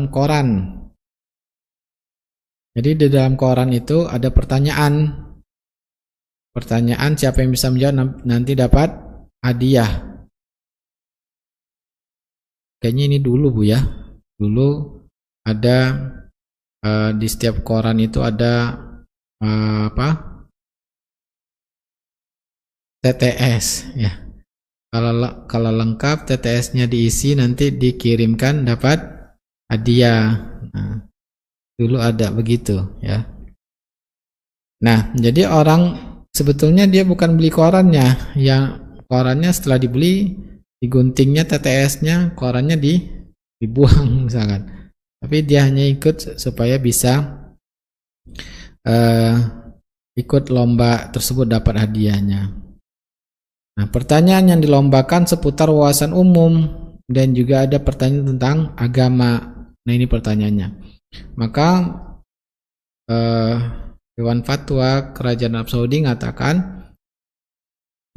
koran. Jadi di dalam koran itu ada pertanyaan. Pertanyaan siapa yang bisa menjawab nanti dapat hadiah. Kayaknya ini dulu Bu ya. Dulu ada di setiap koran itu ada apa? TTS ya. Kalau lengkap TTS-nya diisi nanti dikirimkan dapat hadiah. Nah, dulu ada begitu ya. Nah, jadi orang sebetulnya dia bukan beli korannya, yang korannya setelah dibeli diguntingnya TTS-nya, korannya dibuang misalkan. Tapi dia hanya ikut supaya bisa ikut lomba tersebut dapat hadiahnya. Nah, pertanyaan yang dilombakan seputar wawasan umum dan juga ada pertanyaan tentang agama. Nah, ini pertanyaannya. Maka Dewan Fatwa Kerajaan Arab Saudi mengatakan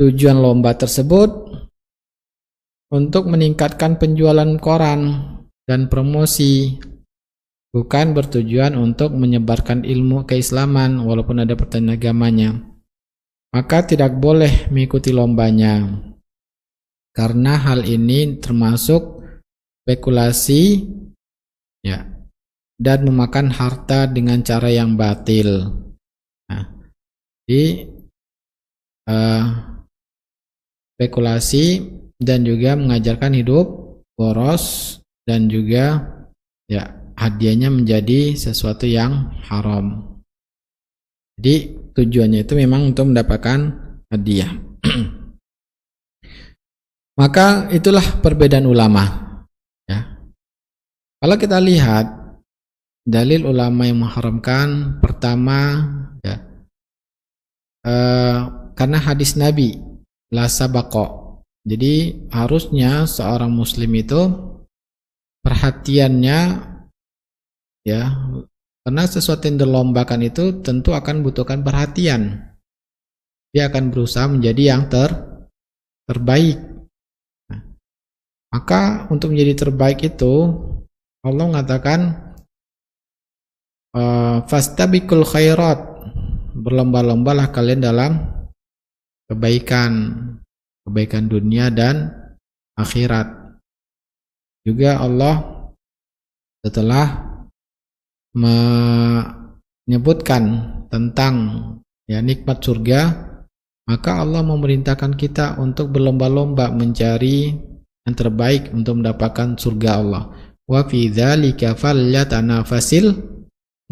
tujuan lomba tersebut untuk meningkatkan penjualan koran dan promosi, bukan bertujuan untuk menyebarkan ilmu keislaman walaupun ada pertanyaan agamanya. Maka tidak boleh mengikuti lombanya, karena hal ini termasuk spekulasi ya, dan memakan harta dengan cara yang batil. Nah, jadi spekulasi dan juga mengajarkan hidup boros dan juga ya hadiahnya menjadi sesuatu yang haram. Jadi tujuannya itu memang untuk mendapatkan hadiah. Maka itulah perbedaan ulama ya. Kalau kita lihat dalil ulama yang mengharamkan, pertama ya, karena hadis Nabi la sabaqo. Jadi harusnya seorang muslim itu perhatiannya ya, karena sesuatu yang dilombakan itu tentu akan butuhkan perhatian. Dia akan berusaha menjadi yang terbaik. Nah, maka untuk menjadi terbaik itu Allah mengatakan fastabiqul khairat, berlomba-lombalah kalian dalam kebaikan dunia dan akhirat. Juga Allah setelah menyebutkan tentang ya nikmat surga, maka Allah memerintahkan kita untuk berlomba-lomba mencari yang terbaik untuk mendapatkan surga Allah. Wa fi dzalika falyatanafasil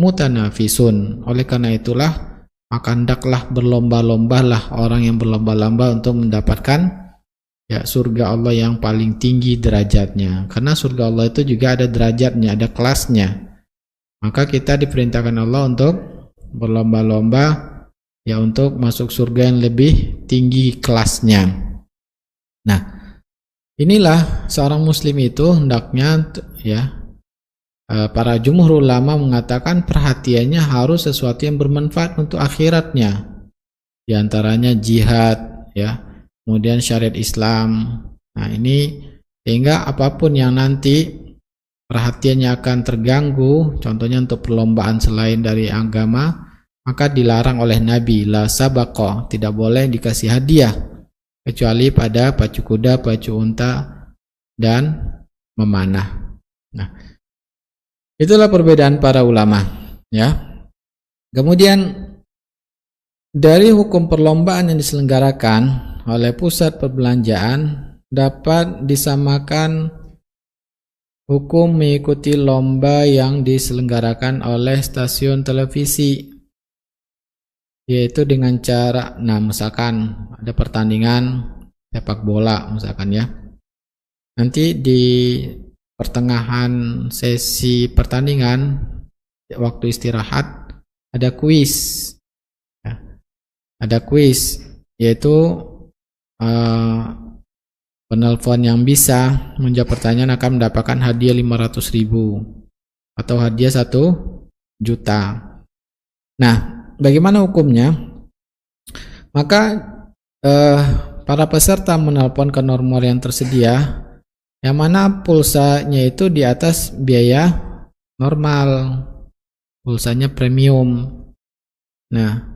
mutanafisun. Oleh karena itulah maka hendaklah berlomba-lombalah orang yang berlomba-lomba untuk mendapatkan ya surga Allah yang paling tinggi derajatnya. Karena surga Allah itu juga ada derajatnya, ada kelasnya. Maka kita diperintahkan Allah untuk berlomba-lomba ya untuk masuk surga yang lebih tinggi kelasnya. Nah, inilah seorang muslim itu hendaknya ya, para jumhur ulama mengatakan perhatiannya harus sesuatu yang bermanfaat untuk akhiratnya. Di antaranya jihad ya, kemudian syariat Islam. Nah, ini sehingga apapun yang nanti perhatiannya akan terganggu, contohnya untuk perlombaan selain dari agama, maka dilarang oleh Nabi, la sabaqo, tidak boleh dikasih hadiah kecuali pada pacu kuda, pacu unta dan memanah. Nah, itulah perbedaan para ulama ya. Kemudian dari hukum perlombaan yang diselenggarakan oleh pusat perbelanjaan dapat disamakan hukum mengikuti lomba yang diselenggarakan oleh stasiun televisi, yaitu dengan cara, nah misalkan ada pertandingan sepak bola misalkan ya, nanti di pertengahan sesi pertandingan waktu istirahat ada kuis ya. Ada kuis yaitu penelpon yang bisa menjawab pertanyaan akan mendapatkan hadiah 500.000 atau hadiah 1 juta. Nah, bagaimana hukumnya? Maka para peserta menelpon ke nomor yang tersedia, yang mana pulsanya itu di atas biaya normal, pulsanya premium. Nah,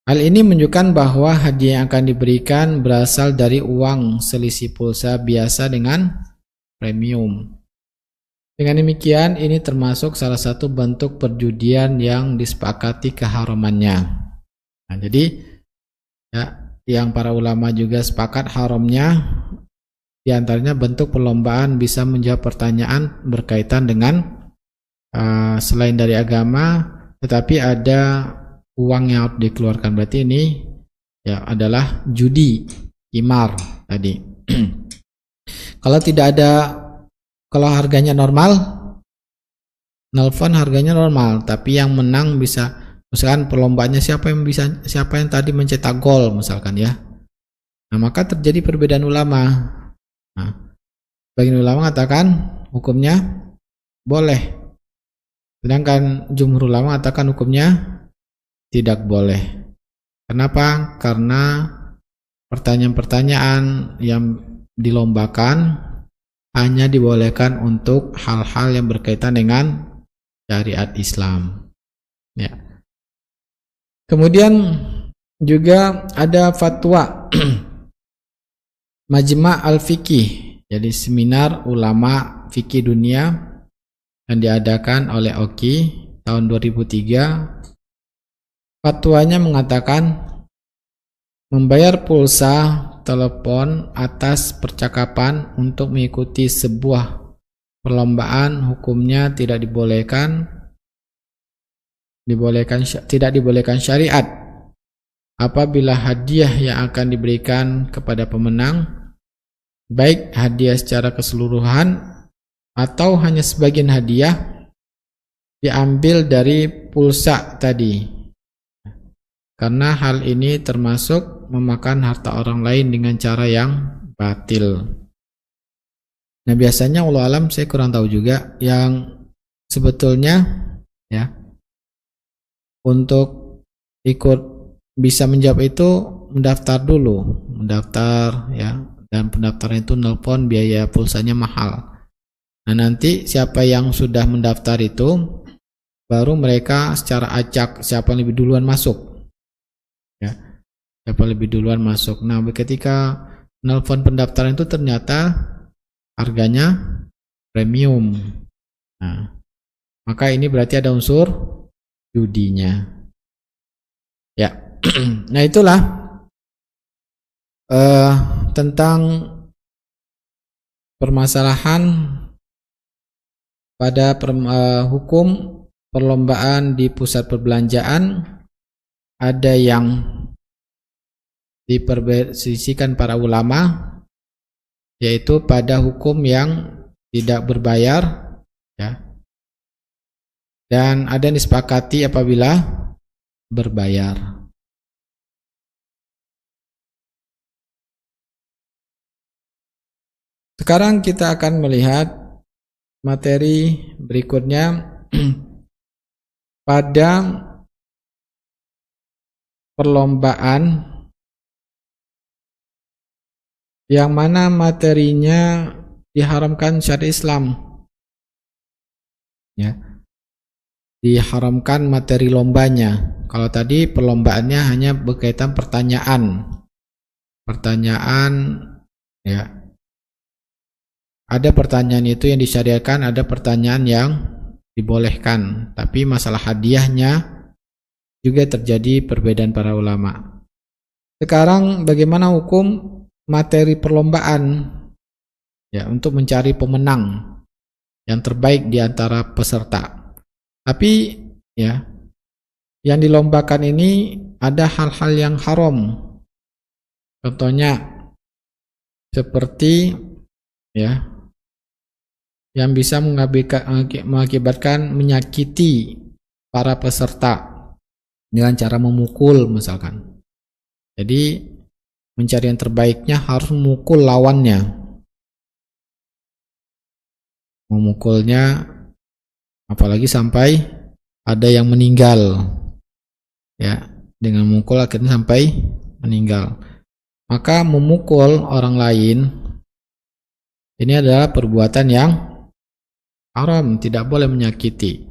hal ini menunjukkan bahwa hadiah yang akan diberikan berasal dari uang selisih pulsa biasa dengan premium. Dengan demikian, ini termasuk salah satu bentuk perjudian yang disepakati keharamannya. Nah, jadi ya, yang para ulama juga sepakat haramnya, diantaranya bentuk perlombaan bisa menjawab pertanyaan berkaitan dengan selain dari agama, tetapi ada uang yang harus dikeluarkan. Berarti ini ya adalah judi, qimar tadi. Kalau tidak ada, kalau harganya normal, nelfon harganya normal, tapi yang menang bisa, misalkan perlombaannya siapa yang tadi mencetak gol misalkan ya. Nah, maka terjadi perbedaan ulama. Nah, bagian ulama mengatakan hukumnya boleh, sedangkan jumhur ulama mengatakan hukumnya tidak boleh. Kenapa? Karena pertanyaan-pertanyaan yang dilombakan hanya dibolehkan untuk hal-hal yang berkaitan dengan syariat Islam. Ya. Kemudian juga ada fatwa Majma' al-Fiqih, jadi seminar ulama fikih dunia yang diadakan oleh OKI tahun 2003. Fatwanya mengatakan membayar pulsa telepon atas percakapan untuk mengikuti sebuah perlombaan hukumnya tidak dibolehkan syariat apabila hadiah yang akan diberikan kepada pemenang, baik hadiah secara keseluruhan atau hanya sebagian hadiah, diambil dari pulsa tadi, karena hal ini termasuk memakan harta orang lain dengan cara yang batil. Nah, biasanya wallahu alam, saya kurang tahu juga, yang sebetulnya ya untuk ikut bisa menjawab itu mendaftar ya, dan pendaftaran itu nelpon, biaya pulsanya mahal. Nah, nanti siapa yang sudah mendaftar itu baru mereka secara acak siapa yang lebih duluan masuk. Ya, siapa lebih duluan masuk. Nah, ketika nelpon pendaftaran itu ternyata harganya premium. Nah, maka ini berarti ada unsur judinya. Ya. Nah, itulah tentang permasalahan pada hukum perlombaan di pusat perbelanjaan. Ada yang dipersisikan para ulama, yaitu pada hukum yang tidak berbayar ya, dan ada yang disepakati apabila berbayar. Sekarang kita akan melihat materi berikutnya pada perlombaan yang mana materinya diharamkan syariat Islam. Ya. Diharamkan materi lombanya. Kalau tadi perlombaannya hanya berkaitan pertanyaan. Pertanyaan ya. Ada pertanyaan itu yang disyariatkan, ada pertanyaan yang dibolehkan. Tapi masalah hadiahnya juga terjadi perbedaan para ulama. Sekarang bagaimana hukum materi perlombaan ya, untuk mencari pemenang yang terbaik di antara peserta. Tapi ya, yang dilombakan ini ada hal-hal yang haram. Contohnya seperti ya, yang bisa mengakibatkan menyakiti para peserta dengan cara memukul misalkan. Jadi mencari yang terbaiknya harus memukul lawannya. Memukulnya apalagi sampai ada yang meninggal. Ya, dengan memukul akhirnya sampai meninggal. Maka memukul orang lain ini adalah perbuatan yang haram, tidak boleh menyakiti.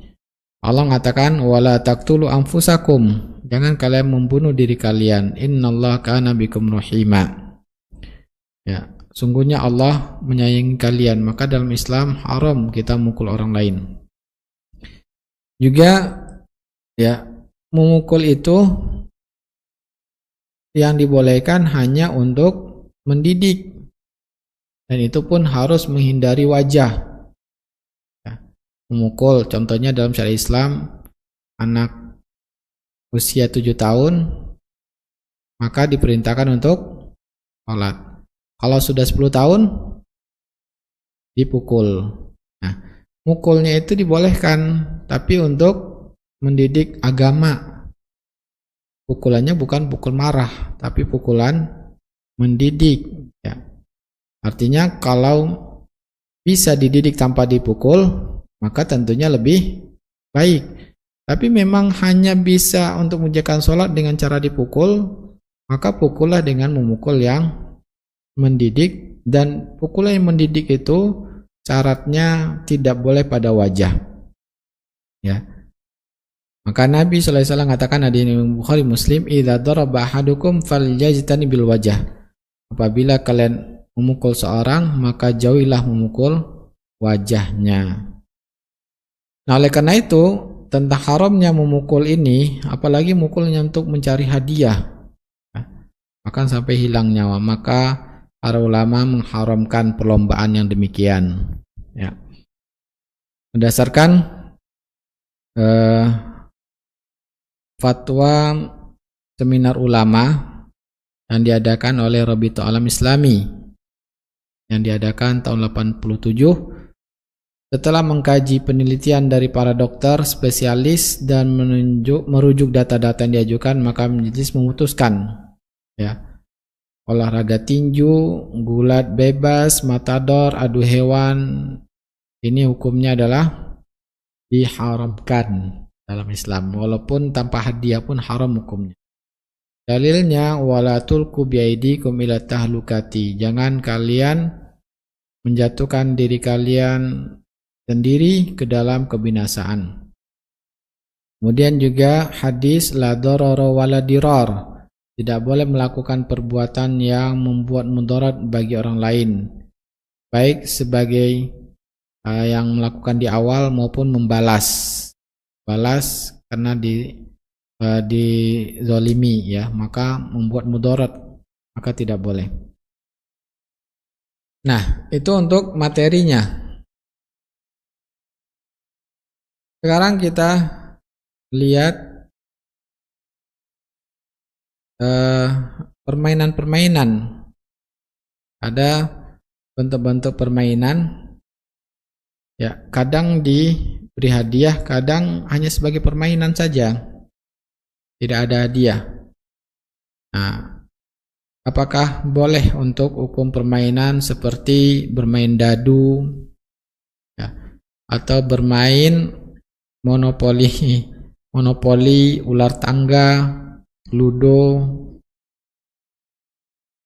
Allah mengatakan wala taqtulu anfusakum, jangan kalian membunuh diri kalian, innallaha kana bikum rahima. Ya, sungguhnya Allah menyayangi kalian, maka dalam Islam haram kita memukul orang lain. Juga ya, memukul itu yang dibolehkan hanya untuk mendidik, dan itu pun harus menghindari wajah. Ya, memukul contohnya dalam syariat Islam, anak usia 7 tahun maka diperintahkan untuk sholat. Kalau sudah 10 tahun dipukul. Nah, mukulnya itu dibolehkan, tapi untuk mendidik agama. Pukulannya bukan pukul marah, tapi pukulan mendidik. Ya. Artinya kalau bisa dididik tanpa dipukul, maka tentunya lebih baik. Tapi memang hanya bisa untuk mengerjakan sholat dengan cara dipukul, maka pukullah dengan memukul yang mendidik, dan pukulan yang mendidik itu syaratnya tidak boleh pada wajah. Ya. Maka Nabi SAW mengatakan di Bukhari Muslim, "Idza daraba ahadukum falyajtani bil wajah." Apabila kalian memukul seorang, maka jauhilah memukul wajahnya. Nah, oleh karena itu, tentang haramnya memukul ini, apalagi mukulnya untuk mencari hadiah, bahkan sampai hilang nyawa, maka para ulama mengharamkan perlombaan yang demikian. Ya. Berdasarkan fatwa seminar ulama yang diadakan oleh Rabita Alam Islami yang diadakan tahun 87, setelah mengkaji penelitian dari para dokter spesialis dan merujuk data-data yang diajukan, maka majelis memutuskan, ya, olahraga tinju, gulat bebas, matador, adu hewan, ini hukumnya adalah diharamkan dalam Islam, walaupun tanpa hadiah pun haram hukumnya. Dalilnya, wala tulqu biaidikum ila tahlukati, jangan kalian menjatuhkan diri kalian sendiri ke dalam kebinasaan. Kemudian juga hadis la darara wala dirar, tidak boleh melakukan perbuatan yang membuat mudarat bagi orang lain, baik sebagai yang melakukan di awal maupun membalas. Balas karena dizalimi, ya, maka membuat mudarat, maka tidak boleh. Nah, itu untuk materinya. Sekarang kita lihat permainan-permainan. Ada bentuk-bentuk permainan, ya, kadang diberi hadiah, kadang hanya sebagai permainan saja, tidak ada hadiah. Nah, apakah boleh untuk hukum permainan seperti bermain dadu, ya, atau bermain monopoli, ular tangga, ludo,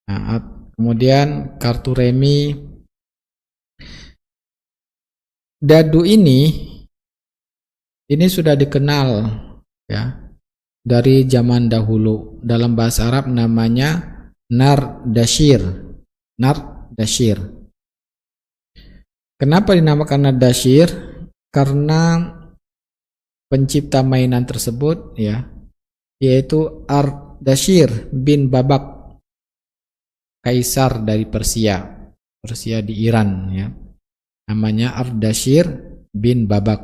nah, kemudian kartu remi. Dadu ini sudah dikenal, ya, dari zaman dahulu. Dalam bahasa Arab namanya nardashir. Nardashir. Kenapa dinamakan nardashir? Karena pencipta mainan tersebut, ya, yaitu Ardashir bin Babak, kaisar dari Persia di Iran, ya. Namanya Ardashir bin Babak.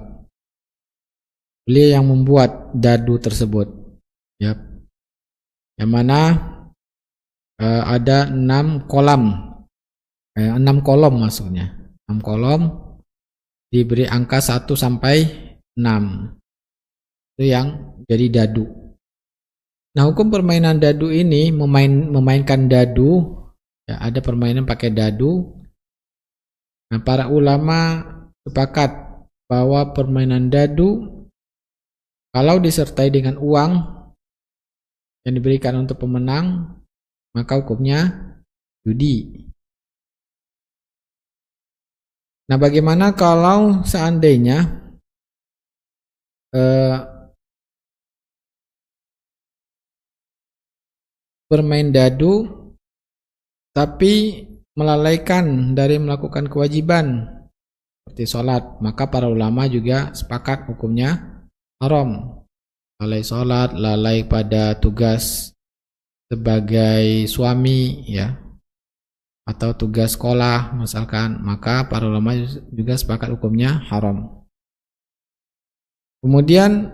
Beliau yang membuat dadu tersebut, ya. Yang mana ada 6 kolom maksudnya. 6 kolom diberi angka 1 sampai 6. Itu yang jadi dadu. Nah, hukum permainan dadu ini, memainkan dadu, ya, ada permainan pakai dadu. Nah, para ulama sepakat bahwa permainan dadu kalau disertai dengan uang yang diberikan untuk pemenang, maka hukumnya judi. Nah, bagaimana kalau seandainya bermain dadu tapi melalaikan dari melakukan kewajiban seperti sholat, maka para ulama juga sepakat hukumnya haram. Lalai sholat, lalai pada tugas sebagai suami, ya, atau tugas sekolah misalkan, maka para ulama juga sepakat hukumnya haram. Kemudian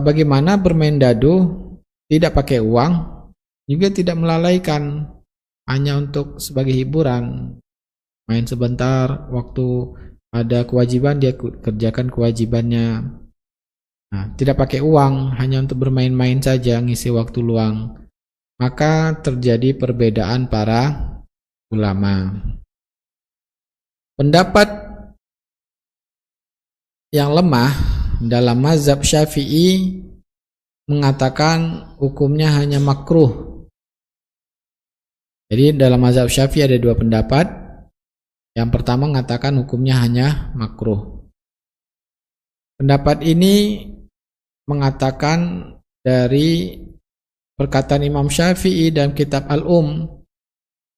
bagaimana bermain dadu tidak pakai uang juga tidak melalaikan, hanya untuk sebagai hiburan, main sebentar, waktu ada kewajiban dia kerjakan kewajibannya. Nah, tidak pakai uang, hanya untuk bermain-main saja, ngisi waktu luang. Maka terjadi perbedaan para ulama. Pendapat yang lemah dalam mazhab Syafi'i mengatakan hukumnya hanya makruh. Jadi dalam mazhab Syafi'i ada dua pendapat. Yang pertama mengatakan hukumnya hanya makruh. Pendapat ini mengatakan dari perkataan Imam Syafi'i dalam kitab Al-Um,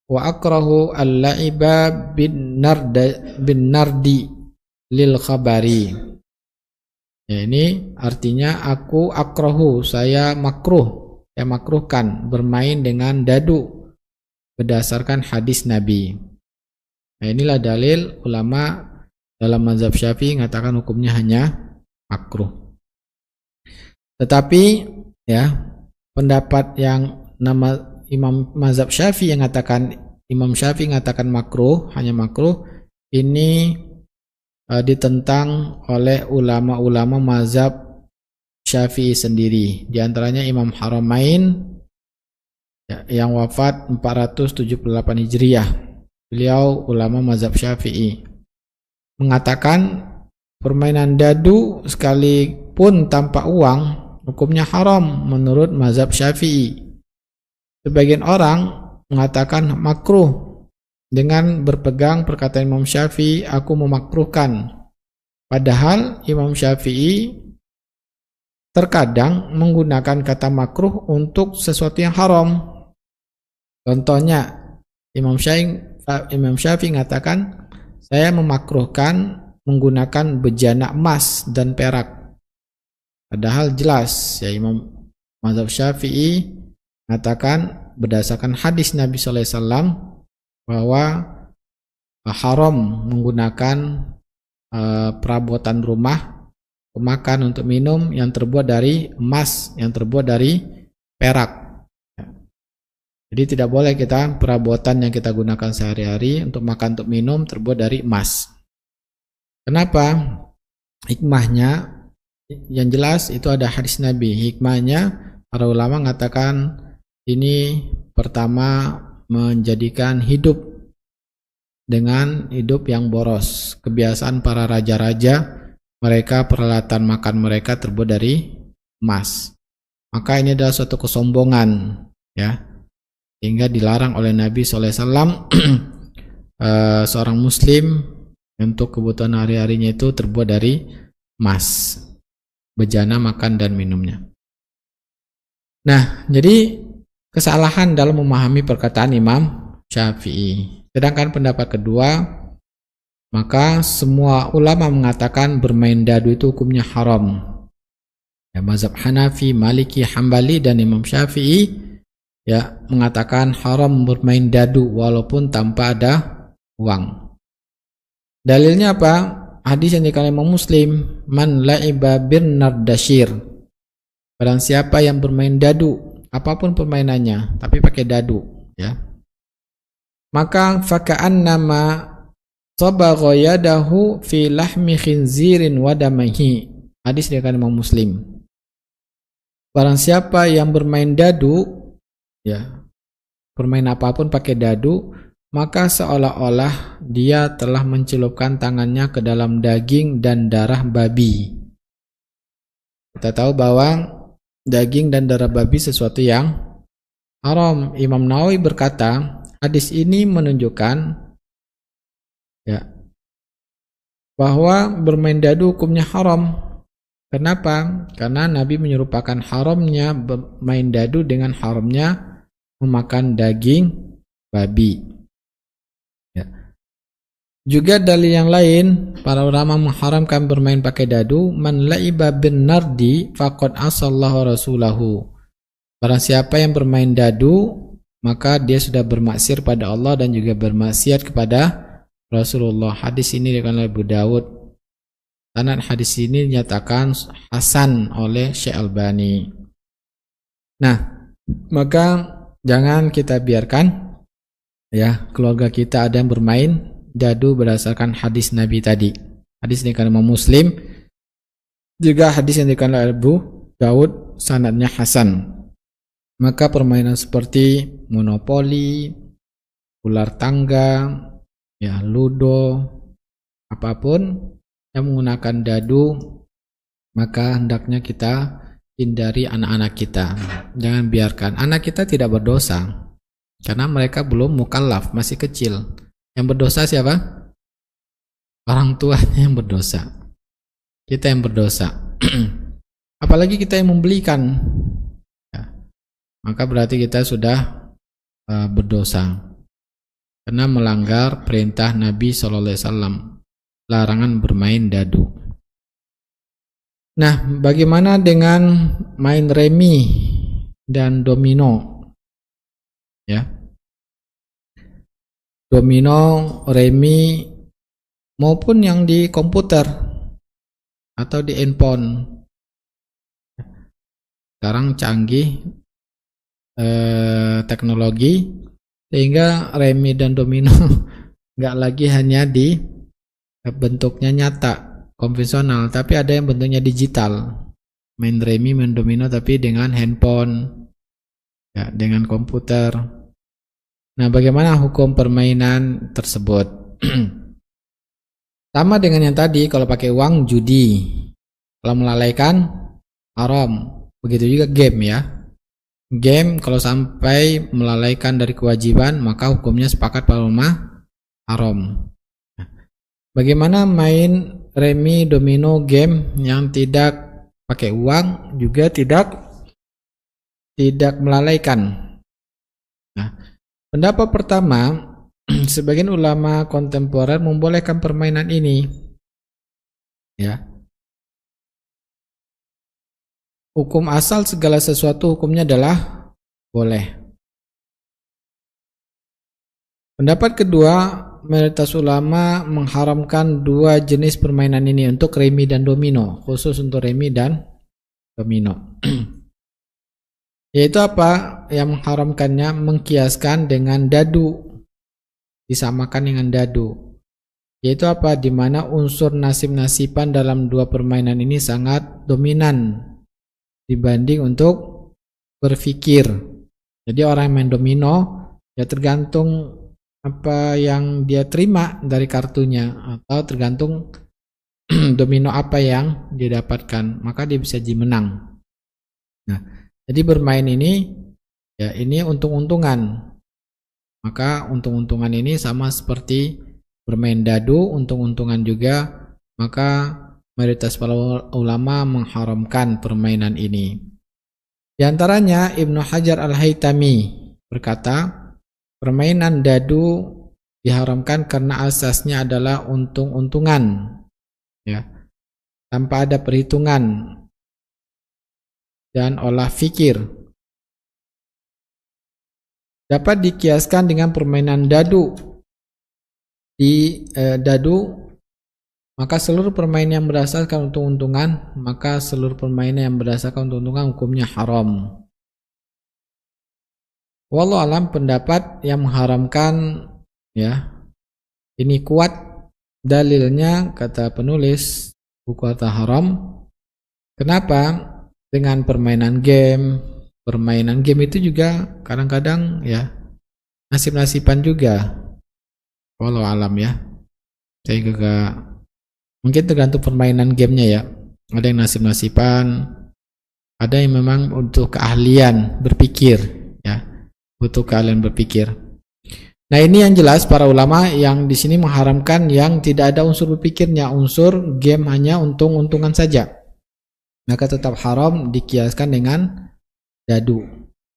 wa akrahu al-la'iba bin nardi lil khabari. Ya, ini artinya aku akrahu, saya makruh, saya makruhkan bermain dengan dadu berdasarkan hadis Nabi. Nah, inilah dalil ulama dalam mazhab Syafi'i mengatakan hukumnya hanya makruh. Tetapi ya, pendapat yang nama Imam mazhab Syafi'i yang mengatakan makruh, hanya makruh, ini ditentang oleh ulama-ulama mazhab Syafi'i sendiri. Di antaranya Imam Haramain ya, yang wafat 478 Hijriah. Beliau ulama mazhab Syafi'i mengatakan permainan dadu sekalipun tanpa uang hukumnya haram menurut mazhab Syafi'i. Sebagian orang mengatakan makruh dengan berpegang perkataan Imam Syafi'i, aku memakruhkan. Padahal Imam Syafi'i terkadang menggunakan kata makruh untuk sesuatu yang haram. Contohnya Imam Syafi'i mengatakan, saya memakruhkan menggunakan bejana emas dan perak. Padahal jelas ya, Imam mazhab Syafi'i mengatakan berdasarkan hadis Nabi SAW bahwa haram menggunakan perabotan rumah, pemakan untuk minum yang terbuat dari emas, yang terbuat dari perak. Jadi tidak boleh kita perabotan yang kita gunakan sehari-hari untuk makan, untuk minum terbuat dari emas. Kenapa? Hikmahnya yang jelas itu ada hadis Nabi. Hikmahnya para ulama mengatakan ini pertama menjadikan hidup dengan hidup yang boros. Kebiasaan para raja-raja, mereka peralatan makan mereka terbuat dari emas. Maka ini adalah suatu kesombongan, ya, sehingga dilarang oleh Nabi SAW seorang Muslim untuk kebutuhan hari-harinya itu terbuat dari emas, bejana makan dan minumnya. Nah, jadi kesalahan dalam memahami perkataan Imam Syafi'i. Sedangkan pendapat kedua, maka semua ulama mengatakan bermain dadu itu hukumnya haram. Ya, mazhab Hanafi, Maliki, Hambali dan Imam Syafi'i ya mengatakan haram bermain dadu walaupun tanpa ada uang. Dalilnya apa? Hadis yang dikatakan Imam Muslim, man la'iba bin nardashir. Barang siapa yang bermain dadu, apapun permainannya, tapi pakai dadu, ya, maka faka'annama sabagha yadahu fi lahmi khinzirin wa damahi. Hadis dikatakan Imam Muslim. Barang siapa yang bermain dadu, ya, bermain apapun pakai dadu, maka seolah-olah dia telah mencelupkan tangannya ke dalam daging dan darah babi. Kita tahu bahwa daging dan darah babi sesuatu yang haram. Imam Nawawi berkata, hadis ini menunjukkan ya bahwa bermain dadu hukumnya haram. Kenapa? Karena Nabi menyerupakan haramnya bermain dadu dengan haramnya memakan daging babi. Ya. Juga dalil yang lain, para ulama mengharamkan bermain pakai dadu. Man la'iba bin nardi faqad asallahu rasulahu. Barang siapa yang bermain dadu, maka dia sudah bermaksiat pada Allah dan juga bermaksiat kepada Rasulullah. Hadis ini diriwayatkan oleh Abu Dawud. Sanad hadis ini dinyatakan hasan oleh Syekh Albani. Nah, maka jangan kita biarkan ya keluarga kita ada yang bermain dadu berdasarkan hadis Nabi tadi. Hadis ini karena Muslim, juga hadis yang diriwayatkan oleh Abu Dawud, sanadnya hasan. Maka permainan seperti monopoli, ular tangga, ya ludo, apapun yang menggunakan dadu, maka hendaknya kita hindari anak-anak kita. Jangan biarkan. Anak kita tidak berdosa karena mereka belum mukallaf, masih kecil. Yang berdosa siapa? Orang tuanya yang berdosa. Kita yang berdosa. Apalagi kita yang membelikan. Ya. Maka berarti kita sudah berdosa. Karena melanggar perintah Nabi SAW. Larangan bermain dadu. Nah, bagaimana dengan main remi dan domino? Ya. Domino, remi, maupun yang di komputer atau di handphone. Sekarang canggih teknologi sehingga remi dan domino nggak lagi hanya di bentuknya nyata konvensional, tapi ada yang bentuknya digital. Main remi, main domino tapi dengan handphone, ya, dengan komputer. Nah, bagaimana hukum permainan tersebut? Sama dengan yang tadi, kalau pakai uang judi, kalau melalaikan haram. Begitu juga game ya. Game kalau sampai melalaikan dari kewajiban, maka hukumnya sepakat para ulama haram. Bagaimana main remi, domino, game yang tidak pakai uang juga tidak melalaikan? Nah, pendapat pertama, sebagian ulama kontemporer membolehkan permainan ini. Ya. Hukum asal segala sesuatu hukumnya adalah boleh. Pendapat kedua, mayoritas ulama mengharamkan dua jenis permainan ini untuk remi dan domino, khusus untuk remi dan domino. Yaitu apa yang mengharamkannya? Mengkiaskan dengan dadu, disamakan dengan dadu. Yaitu apa? Dimana unsur nasib-nasiban dalam dua permainan ini sangat dominan dibanding untuk berpikir. Jadi orang yang main domino ya tergantung apa yang dia terima dari kartunya, atau tergantung domino apa yang dia dapatkan, maka dia bisa jadi menang. Nah, jadi bermain ini ya ini untung-untungan. Maka untung-untungan ini sama seperti bermain dadu, untung-untungan juga. Maka mayoritas para ulama mengharamkan permainan ini. Di antaranya Ibnu Hajar Al-Haytami berkata, permainan dadu diharamkan karena asasnya adalah untung-untungan, ya, tanpa ada perhitungan dan olah fikir. Dapat dikiaskan dengan permainan dadu. Di dadu, maka seluruh permainan yang berdasarkan untung-untungan, maka seluruh permainan yang berdasarkan untung-untungan hukumnya haram. Wallahu alam, pendapat yang mengharamkan ya ini kuat dalilnya, kata penulis buku Harta Haram. Kenapa? Dengan permainan game itu juga kadang-kadang ya nasib-nasiban juga. Wallahu alam ya. Saya juga mungkin tergantung permainan gamenya ya. Ada yang nasib-nasiban, ada yang memang untuk keahlian berpikir ya. Butuh kalian berpikir. Nah, ini yang jelas para ulama yang di sini mengharamkan yang tidak ada unsur berpikirnya, unsur game hanya untung-untungan saja. Maka tetap haram dikiaskan dengan dadu.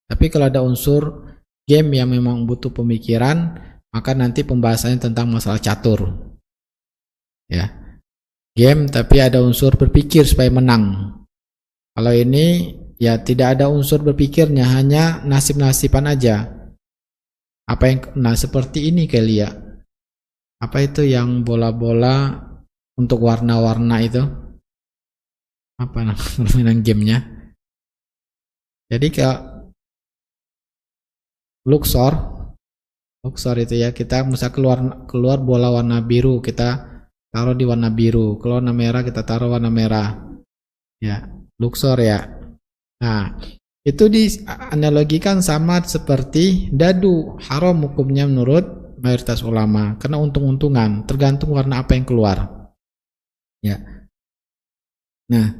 Tapi kalau ada unsur game yang memang butuh pemikiran, maka nanti pembahasannya tentang masalah catur. Ya. Game tapi ada unsur berpikir supaya menang. Kalau ini ya tidak ada unsur berpikirnya, hanya nasib-nasiban aja. Seperti ini kali ya. Apa itu yang bola-bola untuk warna-warna itu? Apa namanya gamenya? Jadi kayak Luxor itu ya, kita bisa keluar bola warna biru, kita taruh di warna biru. Kalau warna merah kita taruh warna merah. Ya, Luxor ya. Nah, itu dianalogikan sama seperti dadu, haram hukumnya menurut mayoritas ulama karena untung-untungan, tergantung warna apa yang keluar. Ya. Nah,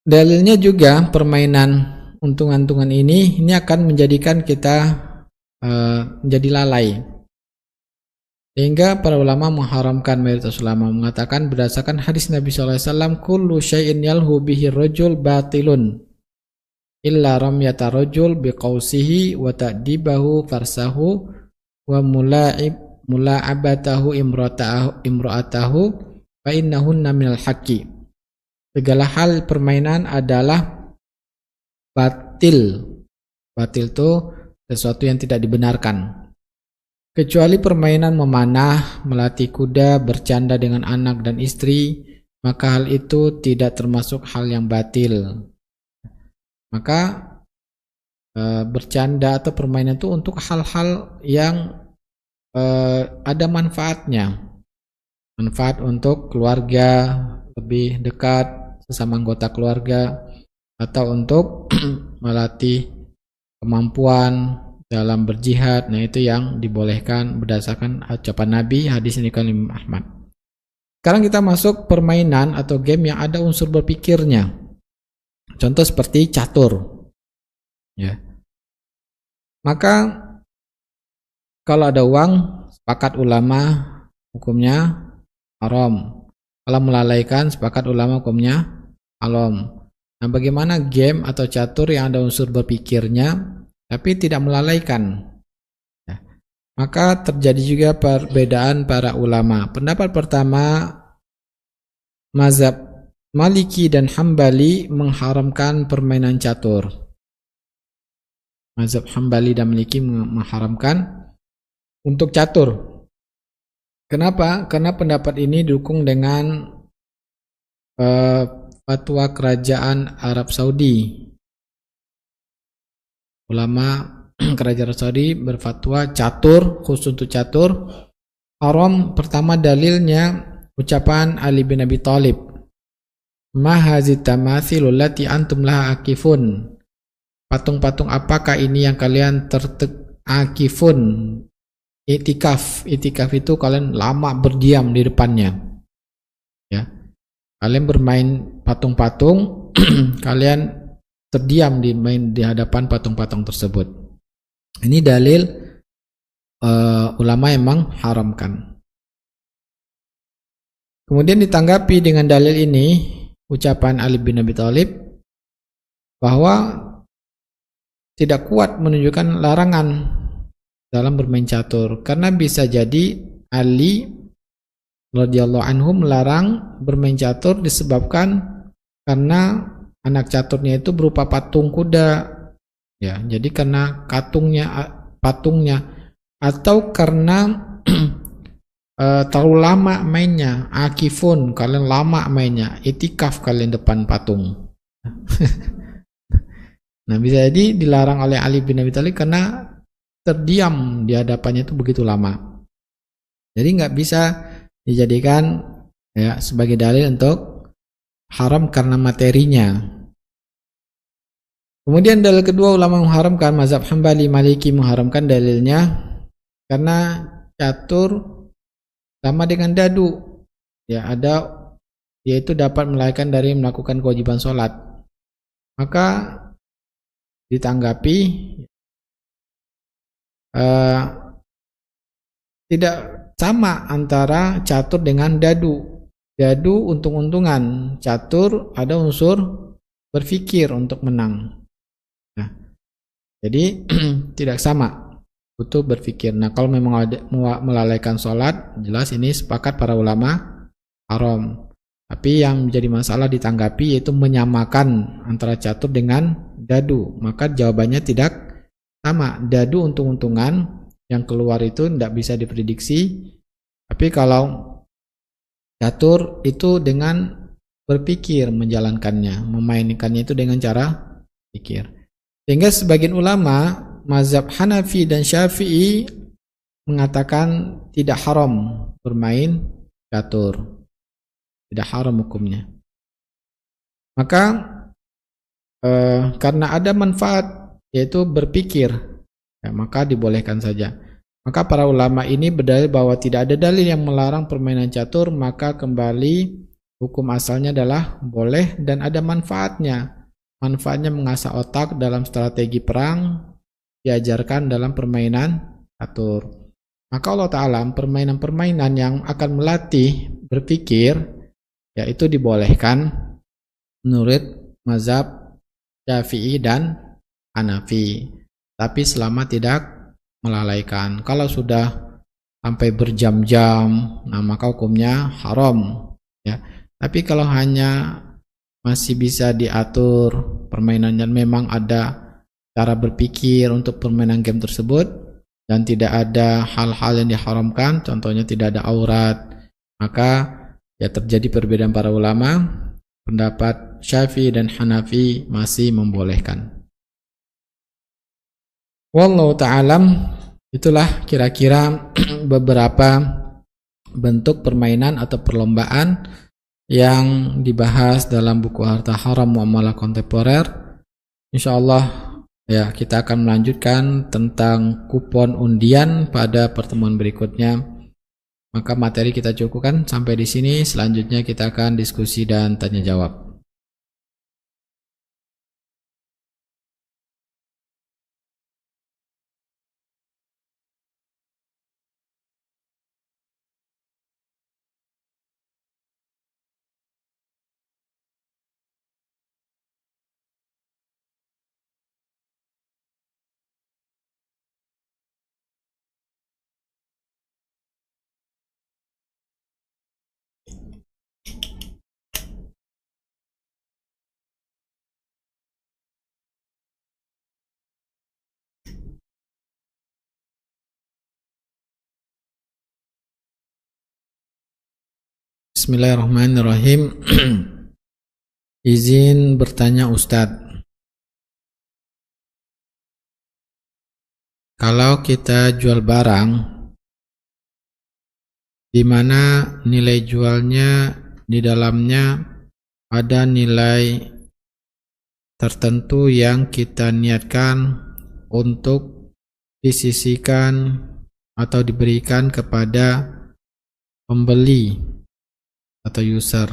dalilnya juga permainan untung-untungan ini akan menjadikan kita menjadi lalai. Sehingga para ulama mengharamkan, mayoritas ulama mengatakan berdasarkan hadis Nabi SAW, kullu syai'in yalhu bihi rajul batilun illa ramyata rajul biqausihi wa ta'dibahu farsahu wa mula'abatahu imra'atahu fa innahunna minal haqqi. Segala hal permainan adalah batil. Batil itu sesuatu yang tidak dibenarkan. Kecuali permainan memanah, melatih kuda, bercanda dengan anak dan istri, maka hal itu tidak termasuk hal yang batil. Maka bercanda atau permainan itu untuk hal-hal yang ada manfaatnya. Manfaat untuk keluarga, lebih dekat sesama anggota keluarga, atau untuk melatih kemampuan dalam berjihad. Nah, itu yang dibolehkan berdasarkan ucapan Nabi, hadis ini kan Imam Ahmad. Sekarang kita masuk permainan atau game yang ada unsur berpikirnya. Contoh seperti catur. Ya. Maka kalau ada uang, sepakat ulama hukumnya haram. Kalau melalaikan, sepakat ulama hukumnya haram. Nah, bagaimana game atau catur yang ada unsur berpikirnya tapi tidak melalaikan? Ya. Maka terjadi juga perbedaan para ulama. Pendapat pertama, mazhab Maliki dan Hambali mengharamkan permainan catur. Mazhab Hambali dan Maliki mengharamkan untuk catur. Kenapa? Karena pendapat ini didukung dengan fatwa kerajaan Arab Saudi. Ulama kerajaan Saudi berfatwa catur, khusus untuk catur haram. Pertama dalilnya ucapan Ali bin Abi Thalib, ma hazit tamathilul lati antum laha akifun. Patung-patung apakah ini yang kalian akifun? Itikaf. Itikaf itu kalian lama berdiam di depannya. Ya. Kalian bermain patung-patung, kalian terdiam di hadapan patung-patung tersebut. Ini dalil ulama emang haramkan. Kemudian ditanggapi dengan dalil ini ucapan Ali bin Abi Thalib bahwa tidak kuat menunjukkan larangan dalam bermain catur, karena bisa jadi Ali radhiyallahu anhu melarang bermain catur disebabkan karena anak caturnya itu berupa patung kuda, ya. Jadi karena patungnya, atau karena terlalu lama mainnya. Akifun, kalian lama mainnya. Itikaf, kalian depan patung. Nah, bisa jadi dilarang oleh Ali bin Abi Thalib karena terdiam di hadapannya itu begitu lama. Jadi nggak bisa dijadikan ya sebagai dalil untuk haram karena materinya. Kemudian dalil kedua, ulama mengharamkan, mazhab Hambali Maliki mengharamkan, dalilnya karena catur sama dengan dadu. Ya, yaitu dapat melarikan dari melakukan kewajiban sholat. Maka ditanggapi tidak sama antara catur dengan dadu. Dadu untung-untungan, catur ada unsur berpikir untuk menang. Nah, jadi tidak sama, butuh berpikir. Nah, kalau memang ada melalaikan sholat, jelas ini sepakat para ulama haram. Tapi yang menjadi masalah ditanggapi yaitu menyamakan antara catur dengan dadu. Maka jawabannya tidak sama. Dadu untung-untungan, yang keluar itu tidak bisa diprediksi. Tapi kalau catur itu dengan berpikir menjalankannya, memainkannya itu dengan cara pikir. Sehingga sebagian ulama mazhab Hanafi dan Syafi'i mengatakan tidak haram bermain catur, tidak haram hukumnya. Maka karena ada manfaat yaitu berpikir, ya, maka dibolehkan saja. Maka para ulama ini berdalil bahwa tidak ada dalil yang melarang permainan catur, maka kembali hukum asalnya adalah boleh dan ada manfaatnya. Manfaatnya mengasah otak dalam strategi perang, diajarkan dalam permainan catur. Maka Allah Ta'ala permainan-permainan yang akan melatih berpikir, yaitu dibolehkan menurut mazhab Syafi'i dan Hanafi, tapi selama tidak melalaikan. Kalau sudah sampai berjam-jam, nah maka hukumnya haram, ya. Tapi kalau hanya masih bisa diatur permainannya, memang ada cara berpikir untuk permainan game tersebut dan tidak ada hal-hal yang diharamkan, contohnya tidak ada aurat, maka ya terjadi perbedaan para ulama. Pendapat Syafi'i dan Hanafi masih membolehkan. Wallahu ta'alam. Itulah kira-kira beberapa bentuk permainan atau perlombaan yang dibahas dalam buku Harta Haram Muamalah Kontemporer. Insyaallah ya, kita akan melanjutkan tentang kupon undian pada pertemuan berikutnya. Maka materi kita cukupkan sampai di sini. Selanjutnya kita akan diskusi dan tanya jawab. Bismillahirrahmanirrahim. Izin bertanya Ustadz, kalau kita jual barang di mana nilai jualnya di dalamnya ada nilai tertentu yang kita niatkan untuk disisihkan atau diberikan kepada pembeli atau user.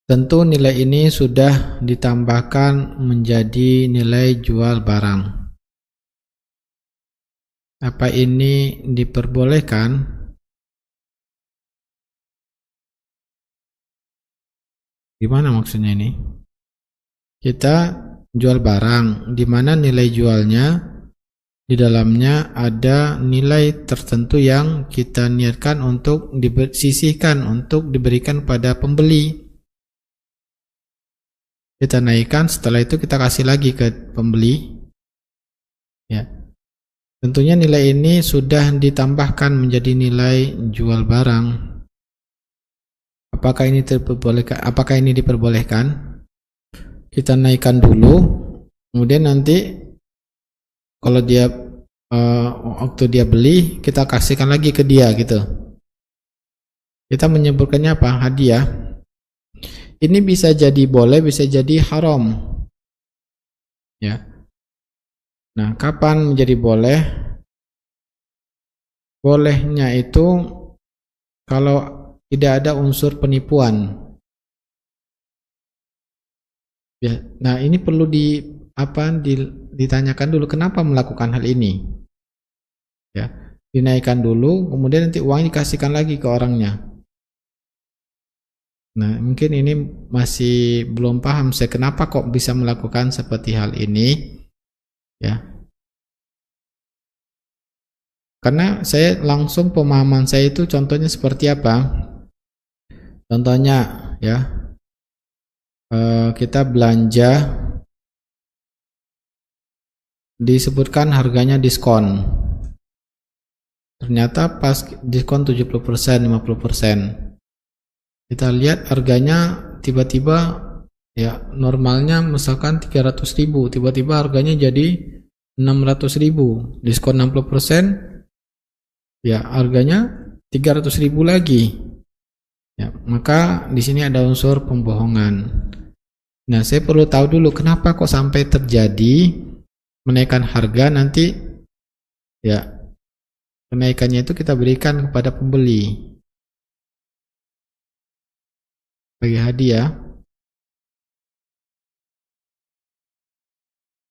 Tentu nilai ini sudah ditambahkan menjadi nilai jual barang. Apa ini diperbolehkan? Gimana maksudnya ini? Kita jual barang di mana nilai jualnya di dalamnya ada nilai tertentu yang kita niatkan untuk disisihkan untuk diberikan pada pembeli. Kita naikkan, setelah itu kita kasih lagi ke pembeli. Ya. Tentunya nilai ini sudah ditambahkan menjadi nilai jual barang. Apakah ini diperbolehkan? Apakah ini diperbolehkan? Kita naikkan dulu, kemudian nanti kalau dia waktu dia beli, kita kasihkan lagi ke dia gitu. Kita menyebutkannya apa? Hadiah. Ini bisa jadi boleh, bisa jadi haram. Ya. Nah, kapan menjadi boleh? Bolehnya itu kalau tidak ada unsur penipuan. Ya. Nah, ini perlu ditanyakan dulu kenapa melakukan hal ini. Ya, dinaikkan dulu, kemudian nanti uang dikasihkan lagi ke orangnya. Nah, mungkin ini masih belum paham saya kenapa kok bisa melakukan seperti hal ini. ya. Karena saya langsung pemahaman saya itu contohnya seperti apa? Contohnya ya, kita belanja disebutkan harganya diskon. Ternyata pas diskon 70%, 50%. Kita lihat harganya tiba-tiba ya normalnya misalkan 300.000, tiba-tiba harganya jadi 600.000. Diskon 60%, ya harganya 300.000 lagi. Ya, maka di sini ada unsur pembohongan. Nah, saya perlu tahu dulu kenapa kok sampai terjadi menaikkan harga, nanti ya kenaikannya itu kita berikan kepada pembeli bagi hadiah.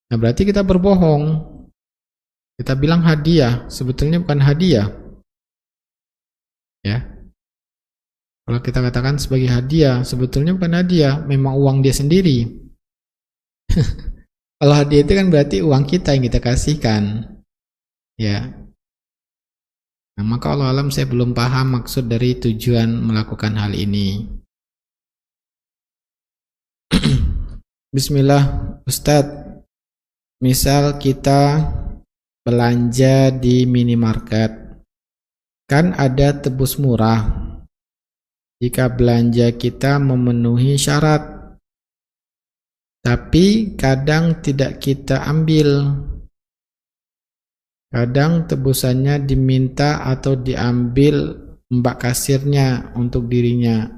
Nah, berarti kita berbohong. Kita bilang hadiah, sebetulnya bukan hadiah. Ya. Kalau kita katakan sebagai hadiah, sebetulnya bukan hadiah, memang uang dia sendiri. Kalau hadiah itu kan berarti uang kita yang kita kasihkan. Ya. Nah, maka Allah alam saya belum paham maksud dari tujuan melakukan hal ini. Bismillah, Ustadz. Misal kita belanja di minimarket, kan ada tebus murah jika belanja kita memenuhi syarat, tapi kadang tidak kita ambil. Kadang tebusannya diminta atau diambil mbak kasirnya untuk dirinya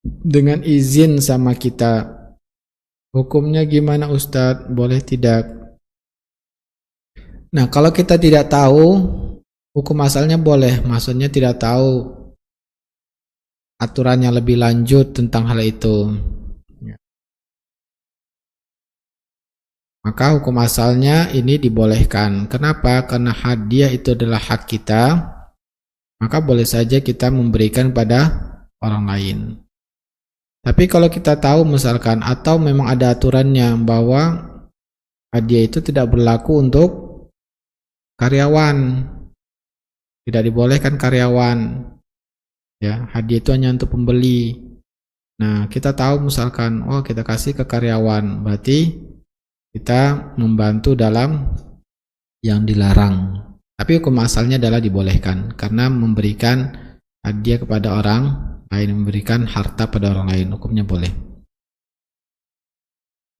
dengan izin sama kita. Hukumnya gimana Ustadz? Boleh tidak? Nah, kalau kita tidak tahu, hukum asalnya boleh. Maksudnya tidak tahu aturannya lebih lanjut tentang hal itu. Maka hukum asalnya ini dibolehkan. Kenapa? Karena hadiah itu adalah hak kita. Maka boleh saja kita memberikan pada orang lain. Tapi kalau kita tahu misalkan, atau memang ada aturannya bahwa hadiah itu tidak berlaku untuk karyawan, tidak dibolehkan karyawan, ya hadiah itu hanya untuk pembeli. Nah, kita tahu misalkan, oh kita kasih ke karyawan, berarti kita membantu dalam yang dilarang. Tapi hukum asalnya adalah dibolehkan, karena memberikan hadiah kepada orang lain, memberikan harta pada orang lain, hukumnya boleh.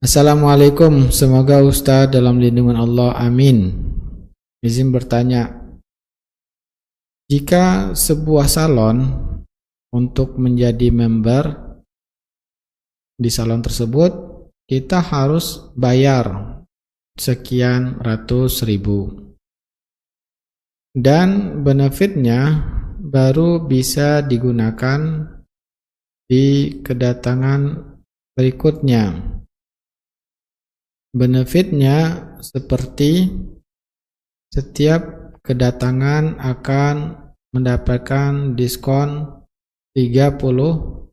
Assalamualaikum, semoga Ustaz dalam lindungan Allah, amin. Izin bertanya, jika sebuah salon untuk menjadi member di salon tersebut, kita harus bayar sekian ratus ribu, dan benefitnya baru bisa digunakan di kedatangan berikutnya. Benefitnya seperti setiap kedatangan akan mendapatkan diskon 30%.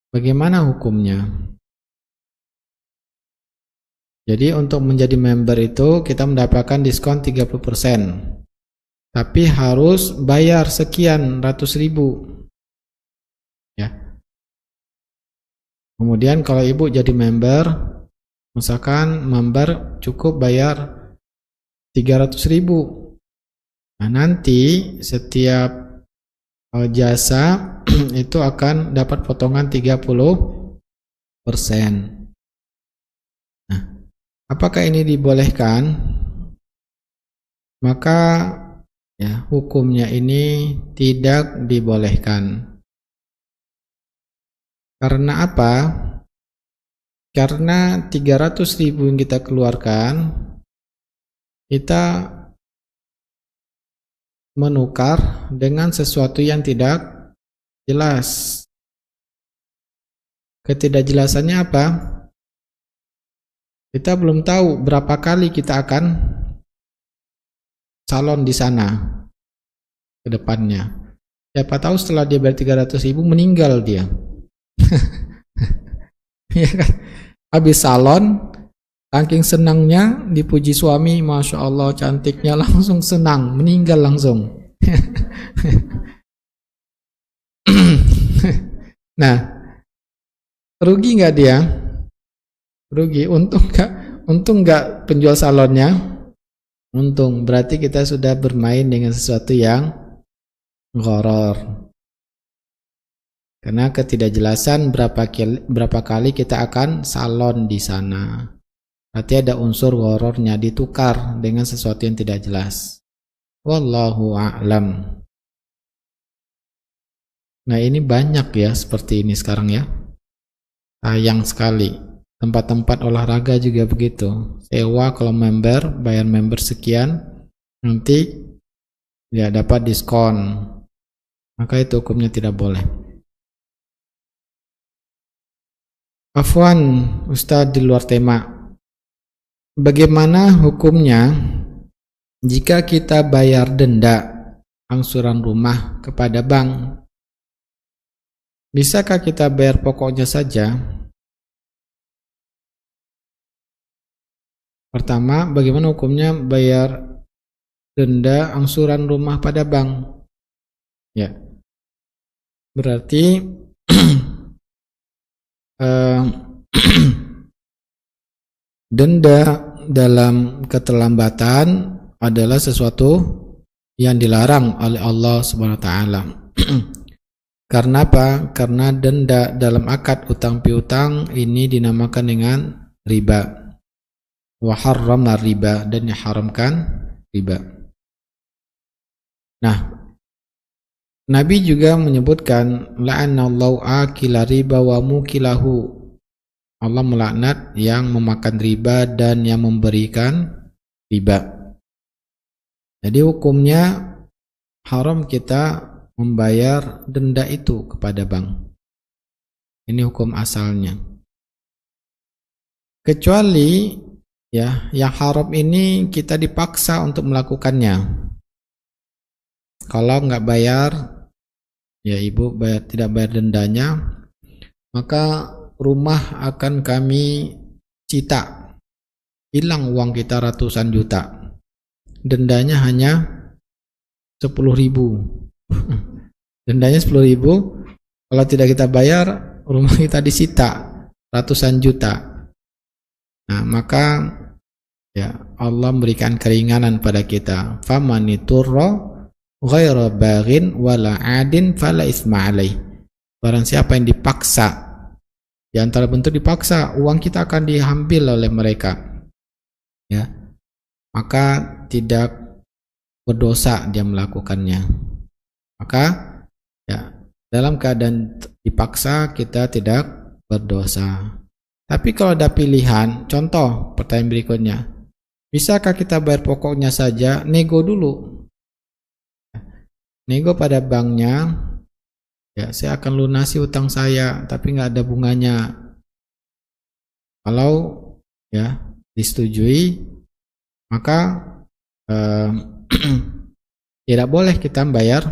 Bagaimana hukumnya? Jadi untuk menjadi member itu kita mendapatkan diskon 30%. Tapi harus bayar sekian ratus ribu. Ya. Kemudian kalau ibu jadi member, misalkan member cukup bayar 300.000. Nah, nanti setiap jasa itu akan dapat potongan 30%. Nah, apakah ini dibolehkan? Maka ya, hukumnya ini tidak dibolehkan. Karena apa? Karena 300.000 yang kita keluarkan, kita menukar dengan sesuatu yang tidak jelas. Ketidakjelasannya apa? Kita belum tahu berapa kali kita akan salon di sana ke depannya. Siapa tahu setelah dia bayar 300.000 meninggal dia. Ya kan? Habis salon Saking senangnya dipuji suami, Masya Allah cantiknya, langsung senang, meninggal langsung. Nah, rugi nggak dia? Rugi. Untung nggak penjual salonnya? Untung. Berarti kita sudah bermain dengan sesuatu yang gharar. Karena ketidakjelasan berapa kali kita akan salon di sana. Berarti ada unsur ghararnya, ditukar dengan sesuatu yang tidak jelas. Wallahu a'lam. Nah, ini banyak ya seperti ini sekarang ya. Sayang sekali. Tempat-tempat olahraga juga begitu. Sewa kalau member, bayar member sekian, nanti tidak dapat diskon. Maka itu hukumnya tidak boleh. Afwan, Ustadz di luar tema. Bagaimana hukumnya jika kita bayar denda angsuran rumah kepada bank? Bisakah kita bayar pokoknya saja? Pertama, bagaimana hukumnya bayar denda angsuran rumah pada bank? Ya, berarti denda dalam keterlambatan adalah sesuatu yang dilarang oleh Allah Subhanahu wa taala. Karena apa? Karena denda dalam akad utang piutang ini dinamakan dengan riba. Wa harramna riba, dan diharamkan riba. Nah, Nabi juga menyebutkan la'anallahu akila riba wa mukilahu. Allah melaknat yang memakan riba dan yang memberikan riba. Jadi hukumnya haram kita membayar denda itu kepada bank. Ini hukum asalnya. Kecuali ya, yang haram ini kita dipaksa untuk melakukannya. Kalau nggak bayar, ya ibu tidak bayar dendanya, maka rumah akan kami cita. Hilang uang kita ratusan juta. Dendanya hanya 10.000. Dendanya 10.000. Kalau tidak kita bayar, rumah kita disita ratusan juta. Nah, maka ya Allah memberikan keringanan pada kita. Famaniturra ghaira baghin wala adin fala isma alaih. Barang siapa yang dipaksa, di antara bentuk dipaksa, uang kita akan diambil oleh mereka, ya, maka tidak berdosa dia melakukannya. Maka ya, dalam keadaan dipaksa kita tidak berdosa. Tapi kalau ada pilihan, contoh pertanyaan berikutnya, bisakah kita bayar pokoknya saja? Nego dulu, nego pada banknya, ya saya akan lunasi utang saya, tapi nggak ada bunganya. Kalau ya disetujui, maka tidak boleh kita bayar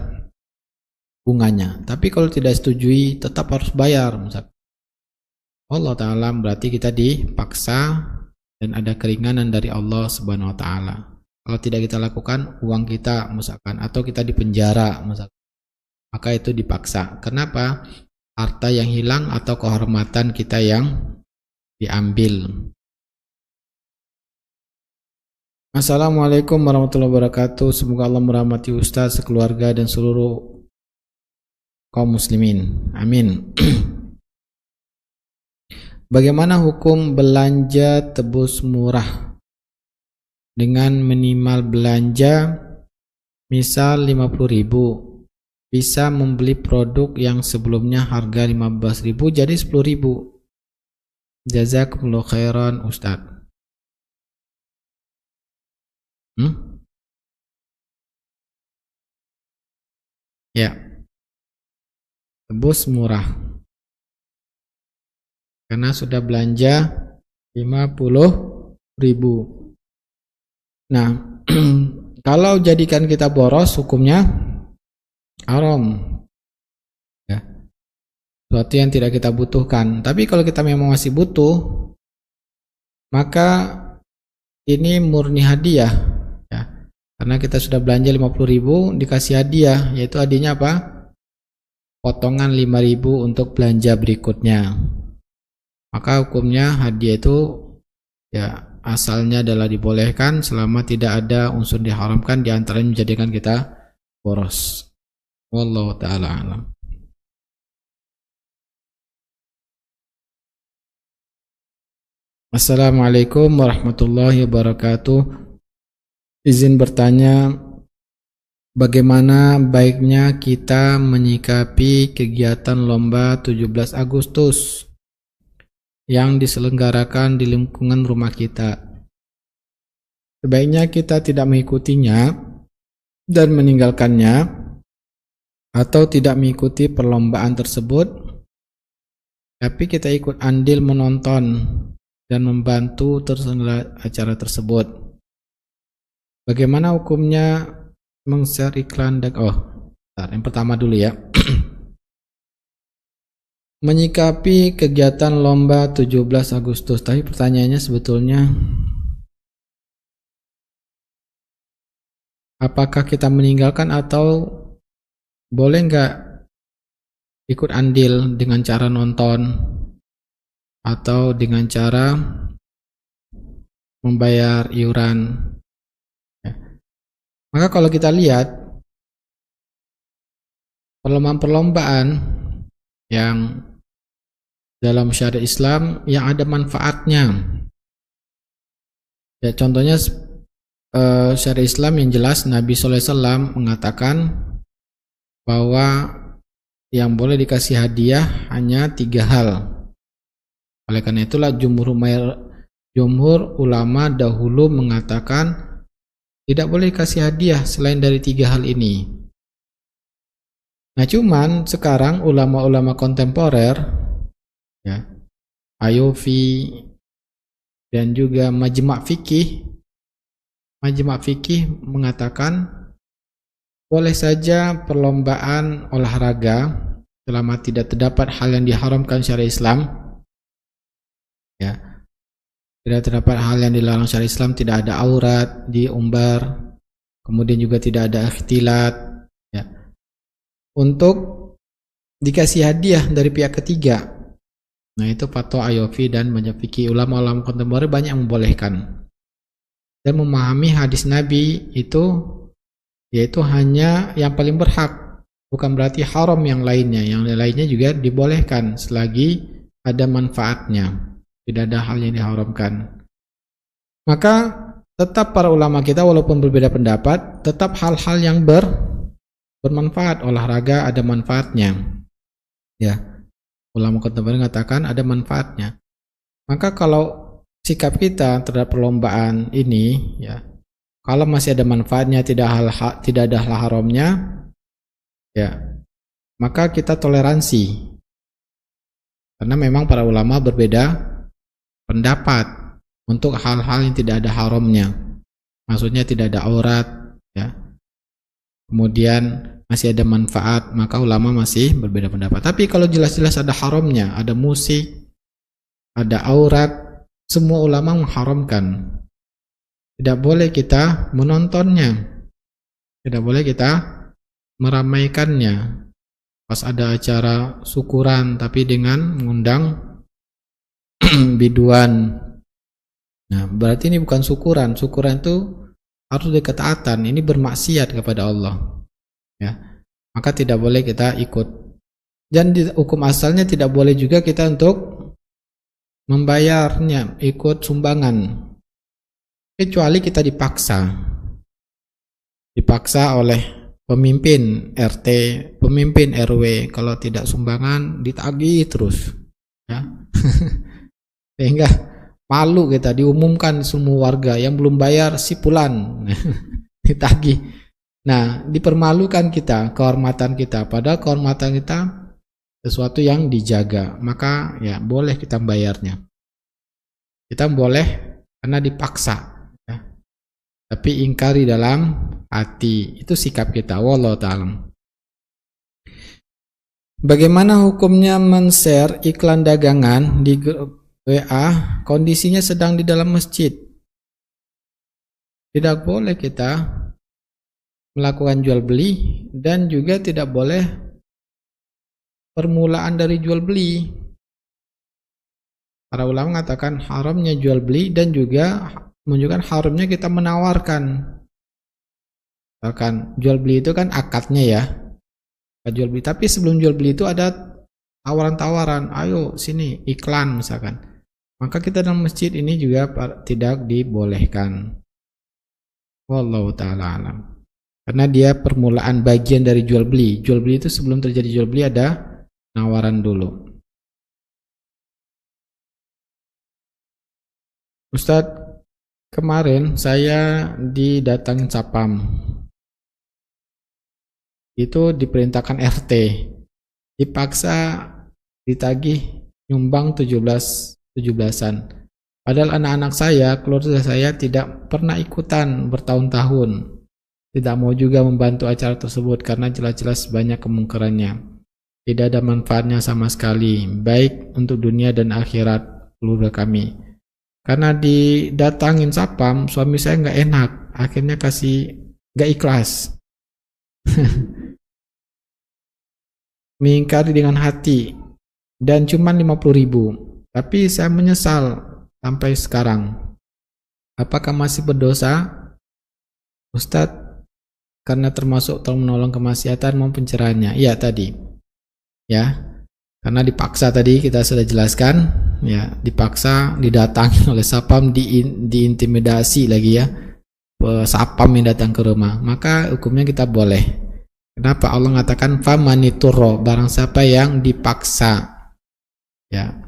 bunganya. Tapi kalau tidak setujui, tetap harus bayar. Allah Ta'ala berarti kita dipaksa dan ada keringanan dari Allah Subhanahu Wa Ta'ala. Kalau tidak kita lakukan, uang kita misalkan, atau kita dipenjara misalkan, maka itu dipaksa. Kenapa? Harta yang hilang atau kehormatan kita yang diambil. Assalamualaikum warahmatullahi wabarakatuh. Semoga Allah merahmati Ustaz, sekeluarga, dan seluruh kaum muslimin. Amin. Bagaimana hukum belanja tebus murah dengan minimal belanja misal 50.000, bisa membeli produk yang sebelumnya harga 15.000 jadi 10.000. Jazakumullah khairan Ustaz. Ya, tebus murah karena sudah belanja 50.000. Nah, kalau jadikan kita boros, hukumnya haram, ya, sesuatu yang tidak kita butuhkan. Tapi kalau kita memang masih butuh, maka ini murni hadiah ya. Karena kita sudah belanja 50.000 dikasih hadiah, yaitu hadiahnya apa? Potongan 5.000 untuk belanja berikutnya. Maka hukumnya hadiah itu ya asalnya adalah dibolehkan selama tidak ada unsur diharamkan di antaranya menjadikan kita boros. Wallahu taala alam. Assalamualaikum warahmatullahi wabarakatuh. Izin bertanya, bagaimana baiknya kita menyikapi kegiatan lomba 17 Agustus yang diselenggarakan di lingkungan rumah kita? Sebaiknya kita tidak mengikutinya dan meninggalkannya, atau tidak mengikuti perlombaan tersebut, tapi kita ikut andil menonton dan membantu terselenggara acara tersebut. Bagaimana hukumnya meng-share iklan dan yang pertama dulu ya. Menyikapi kegiatan lomba 17 Agustus. Tapi pertanyaannya sebetulnya, apakah kita meninggalkan atau boleh nggak ikut andil dengan cara nonton atau dengan cara membayar iuran ya. Maka kalau kita lihat perlombaan-perlombaan yang dalam syariat Islam yang ada manfaatnya ya, contohnya syariat Islam yang jelas, Nabi SAW mengatakan bahwa yang boleh dikasih hadiah hanya 3 hal. Oleh karena itulah jumhur ulama dahulu mengatakan tidak boleh dikasih hadiah selain dari 3 hal ini. Nah, cuman sekarang ulama-ulama kontemporer ya, Ayofi dan juga Majma' Fikih mengatakan boleh saja perlombaan olahraga selama tidak terdapat hal yang diharamkan syariat Islam ya. Tidak terdapat hal yang dilarang syariat Islam, tidak ada aurat diumbar, kemudian juga tidak ada ikhtilat ya, untuk dikasih hadiah dari pihak ketiga. Nah, itu fatwa Ayofi dan banyak fikih ulama-ulama kontemporer banyak yang membolehkan dan memahami hadis Nabi itu, yaitu hanya yang paling berhak, bukan berarti haram yang lainnya. Yang lainnya juga dibolehkan selagi ada manfaatnya, tidak ada hal yang diharamkan. Maka tetap para ulama kita walaupun berbeda pendapat, tetap hal-hal yang bermanfaat. Olahraga ada manfaatnya ya, ulama kontemporer mengatakan ada manfaatnya. Maka kalau sikap kita terhadap perlombaan ini ya, kalau masih ada manfaatnya, tidak ada hal haramnya ya, maka kita toleransi. Karena memang para ulama berbeda pendapat untuk hal-hal yang tidak ada haramnya. Maksudnya tidak ada aurat ya. Kemudian masih ada manfaat, maka ulama masih berbeda pendapat. Tapi kalau jelas-jelas ada haramnya, ada musik, ada aurat, semua ulama mengharamkan. Tidak boleh kita menontonnya, tidak boleh kita meramaikannya. Pas ada acara syukuran tapi dengan mengundang biduan, nah berarti ini bukan syukuran. Syukuran itu harus ada ketaatan, ini bermaksiat kepada Allah ya. Maka tidak boleh kita ikut. Dan di hukum asalnya tidak boleh juga kita untuk membayarnya, ikut sumbangan, kecuali kita dipaksa oleh pemimpin RT, pemimpin RW. Kalau tidak sumbangan ditagih terus ya. Sehingga malu kita diumumkan semua warga yang belum bayar sipulan ditagih. Nah, dipermalukan kita, kehormatan kita, padahal kehormatan kita sesuatu yang dijaga. Maka ya boleh kita bayarnya. Kita boleh karena dipaksa ya. Tapi ingkari dalam hati, itu sikap kita. Wallahu ta'ala. Bagaimana hukumnya men-share iklan dagangan di WA, kondisinya sedang di dalam masjid. Tidak boleh kita melakukan jual beli dan juga tidak boleh permulaan dari jual beli. Para ulama mengatakan haramnya jual beli dan juga menunjukkan haramnya kita menawarkan. Misalkan jual beli itu kan akadnya ya, jual beli. Tapi sebelum jual beli itu ada tawaran-tawaran, ayo sini iklan misalkan. Maka kita dalam masjid ini juga tidak dibolehkan. Wallahu ta'ala alam. Karena dia permulaan bagian dari jual beli. Jual beli itu sebelum terjadi jual beli ada nawaran dulu. Ustadz, kemarin saya didatangin sapam. Itu diperintahkan RT. Dipaksa ditagih nyumbang 17-an. Padahal anak-anak saya, keluarga saya tidak pernah ikutan bertahun-tahun. Tidak mau juga membantu acara tersebut karena jelas-jelas banyak kemungkarannya. Tidak ada manfaatnya sama sekali, baik untuk dunia dan akhirat keluarga kami. Karena didatangin sapam, suami saya nggak enak, akhirnya kasih nggak ikhlas. Mengingkari dengan hati dan cuma 50.000. Tapi saya menyesal sampai sekarang. Apakah masih berdosa? Ustadz, karena termasuk tolong menolong kemaksiatan mau pencerahannya. Iya tadi. Ya. Karena dipaksa tadi kita sudah jelaskan, ya, dipaksa didatangi oleh sapam, diintimidasi lagi ya. Sapam yang datang ke rumah, maka hukumnya kita boleh. Kenapa Allah mengatakan famaniturro, barang siapa yang dipaksa. Ya.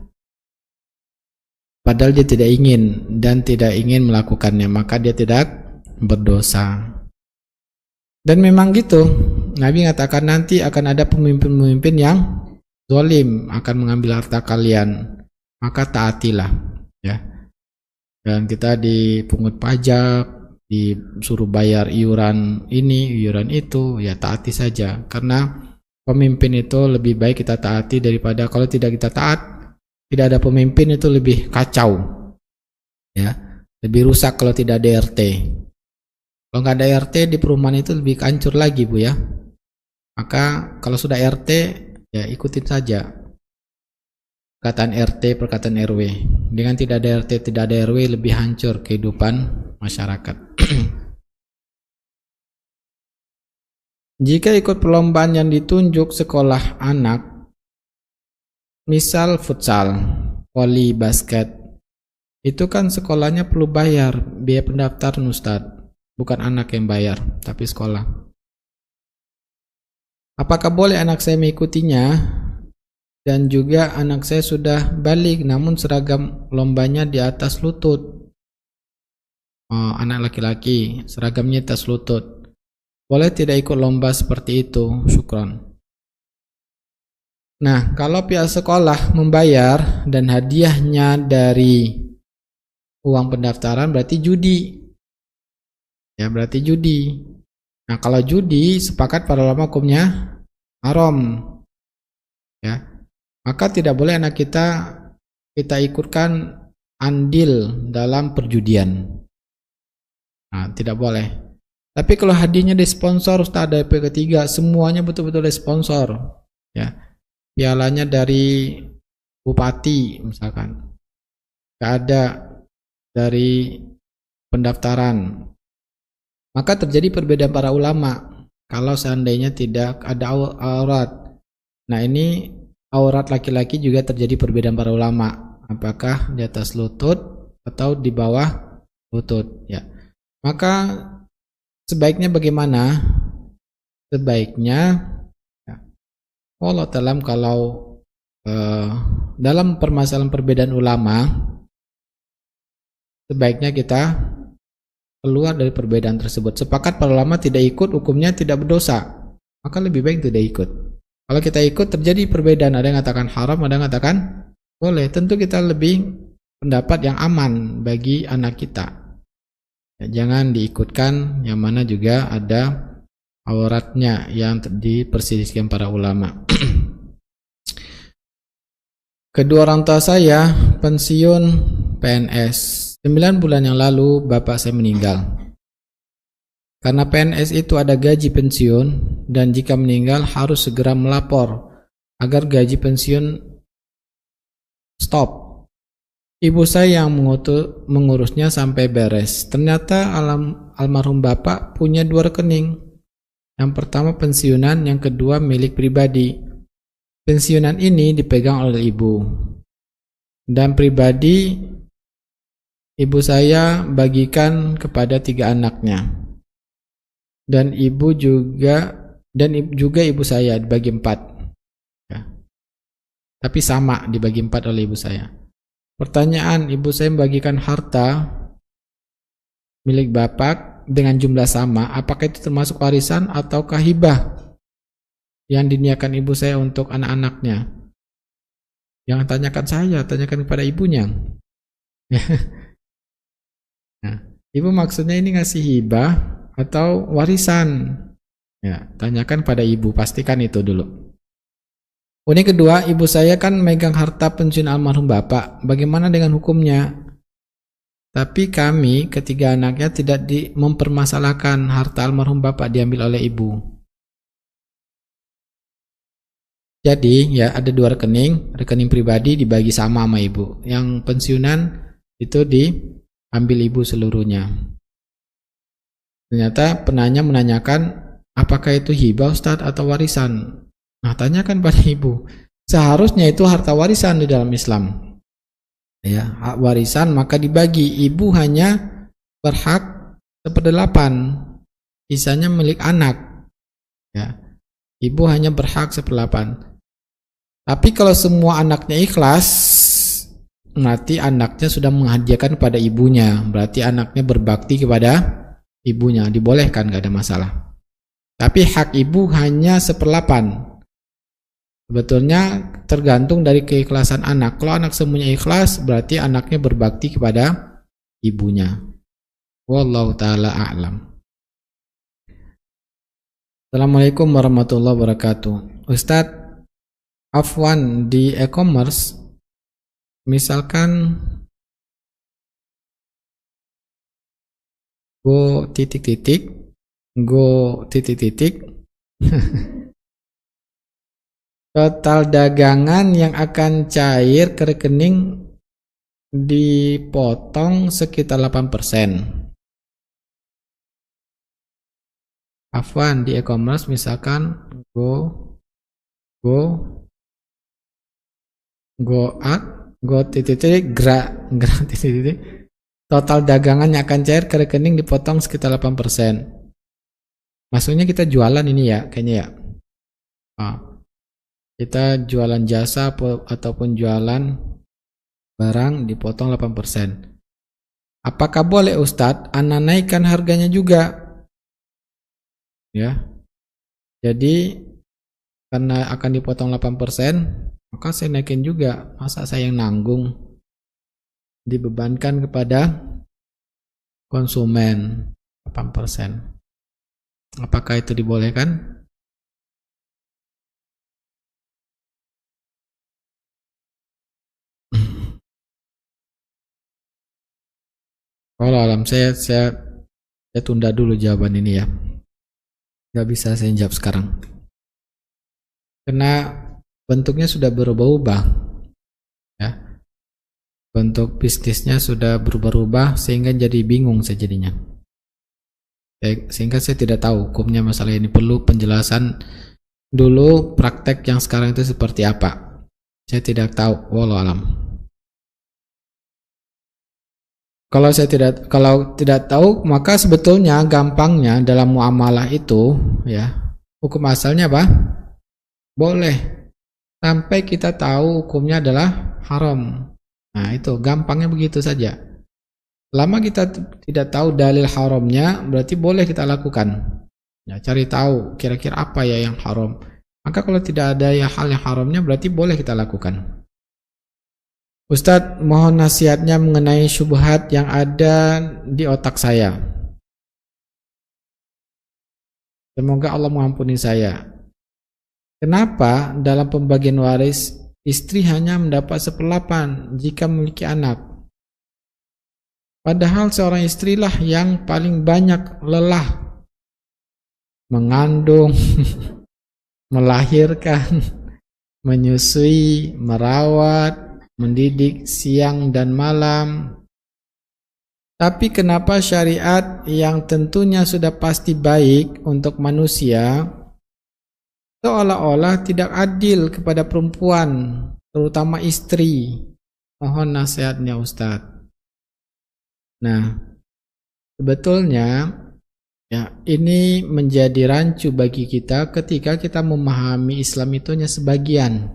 Padahal dia tidak ingin dan tidak ingin melakukannya, maka dia tidak berdosa. Dan memang gitu, Nabi mengatakan nanti akan ada pemimpin-pemimpin yang zalim, akan mengambil harta kalian, maka taatilah, ya. Dan kita dipungut pajak, disuruh bayar iuran ini, iuran itu, ya taati saja. Karena pemimpin itu lebih baik kita taati daripada kalau tidak kita taat, tidak ada pemimpin itu lebih kacau, ya, lebih rusak kalau tidak ada RT. Kalau nggak ada RT di perumahan itu lebih hancur lagi, Bu ya. Maka kalau sudah RT, ya ikutin saja perkataan RT, perkataan RW. Dengan tidak ada RT, tidak ada RW, lebih hancur kehidupan masyarakat. Jika ikut perlombaan yang ditunjuk sekolah anak, misal futsal, voli, basket, itu kan sekolahnya perlu bayar biaya pendaftaran, Ustadz. Bukan anak yang bayar, tapi sekolah. Apakah boleh anak saya mengikutinya? Dan juga anak saya sudah balik, namun seragam lombanya di atas lutut. Oh, anak laki-laki, seragamnya di atas lutut. Boleh tidak ikut lomba seperti itu? Syukron. Nah, kalau pihak sekolah membayar dan hadiahnya dari uang pendaftaran, berarti judi. Ya, berarti judi. Nah, kalau judi, sepakat para ulama hukumnya haram. Ya. Maka tidak boleh anak kita ikutkan andil dalam perjudian. Nah, tidak boleh. Tapi kalau hadiahnya disponsor, Ustaz, ada ketiga, semuanya betul-betul disponsor. Ya. Pialanya dari bupati misalkan. Enggak ada dari pendaftaran. Maka terjadi perbedaan para ulama kalau seandainya tidak ada aurat. Nah, ini aurat laki-laki juga terjadi perbedaan para ulama. Apakah di atas lutut atau di bawah lutut, ya. Maka sebaiknya bagaimana? Sebaiknya ya, Allah ta'ala kalau dalam permasalahan perbedaan ulama, sebaiknya kita keluar dari perbedaan tersebut. Sepakat para ulama tidak ikut, hukumnya tidak berdosa, maka lebih baik tidak ikut. Kalau kita ikut terjadi perbedaan, ada yang mengatakan haram, ada yang mengatakan boleh. Tentu kita lebih pendapat yang aman bagi anak kita. Ya, jangan diikutkan yang mana juga ada auratnya yang diperselisihkan para ulama. Kedua orang tua saya pensiun PNS. 9 bulan yang lalu bapak saya meninggal. Karena PNS itu ada gaji pensiun dan jika meninggal harus segera melapor agar gaji pensiun stop. Ibu saya yang mengurusnya sampai beres. Ternyata almarhum bapak punya 2 rekening. Yang pertama pensiunan, yang kedua milik pribadi. Pensiunan ini dipegang oleh ibu. Dan pribadi ibu saya bagikan kepada 3 anaknya. Dan juga ibu saya dibagi 4. Ya. Tapi sama dibagi 4 oleh ibu saya. Pertanyaan, ibu saya membagikan harta milik bapak dengan jumlah sama, apakah itu termasuk warisan ataukah hibah yang diniakan ibu saya untuk anak-anaknya? Jangan tanyakan saya, tanyakan kepada ibunya. Nah, ibu maksudnya ini ngasih hibah atau warisan? Ya, tanyakan pada ibu, pastikan itu dulu. Ini kedua, ibu saya kan megang harta pensiun almarhum bapak. Bagaimana dengan hukumnya? Tapi kami, ketiga anaknya tidak mempermasalahkan harta almarhum bapak diambil oleh ibu. Jadi, ya ada 2 rekening. Rekening pribadi dibagi sama ibu. Yang pensiunan itu diambil ibu seluruhnya. Ternyata penanya menanyakan, apakah itu hibah Ustadz atau warisan? Nah, tanyakan pada ibu. Seharusnya itu harta warisan di dalam Islam. Ya, hak warisan maka dibagi. Ibu hanya berhak 1/8. Sisanya milik anak. Ya. Ibu hanya berhak 1/8. Tapi kalau semua anaknya ikhlas, berarti anaknya sudah menghadiahkan kepada ibunya. Berarti anaknya berbakti kepada ibunya. Dibolehkan, gak ada masalah. Tapi hak ibu hanya 1/8. Sebetulnya tergantung dari keikhlasan anak. Kalau anak semuanya ikhlas, berarti anaknya berbakti kepada ibunya. Wallahu ta'ala a'lam. Assalamualaikum warahmatullahi wabarakatuh. Ustadz, afwan di e-commerce, misalkan go titik-titik, total dagangan yang akan cair ke rekening dipotong sekitar 8%. Afwan di e-commerce misalkan total dagangan yang akan cair ke rekening dipotong sekitar 8%. Maksudnya kita jualan ini ya, kayaknya ya. Kita jualan jasa ataupun jualan barang dipotong 8%. Apakah boleh Ustadz Ana naikkan harganya juga? Ya. Jadi karena akan dipotong 8%, maka saya naikin juga. Masa saya yang nanggung? Dibebankan kepada konsumen 8%. Apakah itu dibolehkan? Kalau alam saya tunda dulu jawaban ini ya. Gak bisa saya jawab sekarang. Karena bentuknya sudah berubah-ubah. Ya. Bentuk bisnisnya sudah berubah-ubah sehingga jadi bingung saya jadinya. Sehingga saya tidak tahu hukumnya masalah ini. Perlu penjelasan dulu praktek yang sekarang itu seperti apa. Saya tidak tahu. Wallahu alam. Kalau tidak tahu, maka sebetulnya gampangnya dalam muamalah itu, ya, hukum asalnya apa? Boleh. Sampai kita tahu hukumnya adalah haram. Nah, itu gampangnya begitu saja. Lama kita tidak tahu dalil haramnya, berarti boleh kita lakukan. Ya, cari tahu kira-kira apa ya yang haram. Maka kalau tidak ada hal yang haramnya, berarti boleh kita lakukan. Ustadz, mohon nasihatnya mengenai syubhat yang ada di otak saya. Semoga Allah mengampuni saya. Kenapa dalam pembagian waris istri hanya mendapat 1/8 jika memiliki anak. Padahal seorang istrilah yang paling banyak lelah mengandung, melahirkan, menyusui, merawat, mendidik siang dan malam. Tapi kenapa syariat yang tentunya sudah pasti baik untuk manusia seolah-olah tidak adil kepada perempuan, terutama istri? Mohon nasihatnya Ustadz. Nah, sebetulnya ya, ini menjadi rancu bagi kita ketika kita memahami Islam itu hanya sebagian.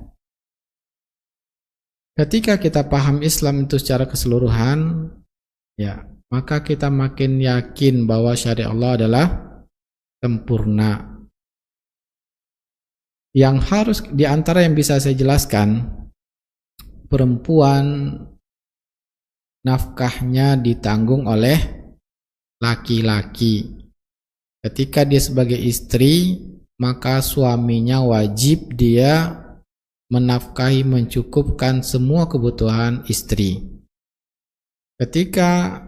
Ketika kita paham Islam itu secara keseluruhan, ya, maka kita makin yakin bahwa syariat Allah adalah sempurna. Yang harus diantara yang bisa saya jelaskan, perempuan nafkahnya ditanggung oleh laki-laki. Ketika dia sebagai istri, maka suaminya wajib dia menafkahi, mencukupkan semua kebutuhan istri. Ketika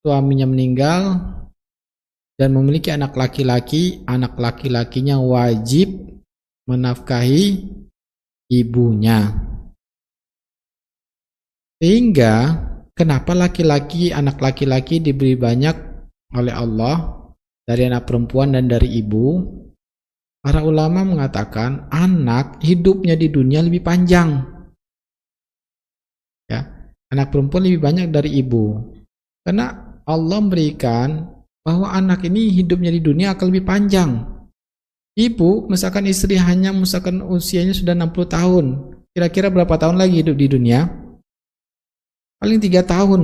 suaminya meninggal dan memiliki anak laki-lakinya wajib menafkahi ibunya. Sehingga kenapa anak laki-laki diberi banyak oleh Allah dari anak perempuan dan dari ibu? Para ulama mengatakan anak hidupnya di dunia lebih panjang. Ya, anak perempuan lebih banyak dari ibu. Karena Allah memberikan bahwa anak ini hidupnya di dunia akan lebih panjang. Ibu, misalkan istri misalkan usianya sudah 60 tahun. Kira-kira berapa tahun lagi hidup di dunia? Paling 3 tahun.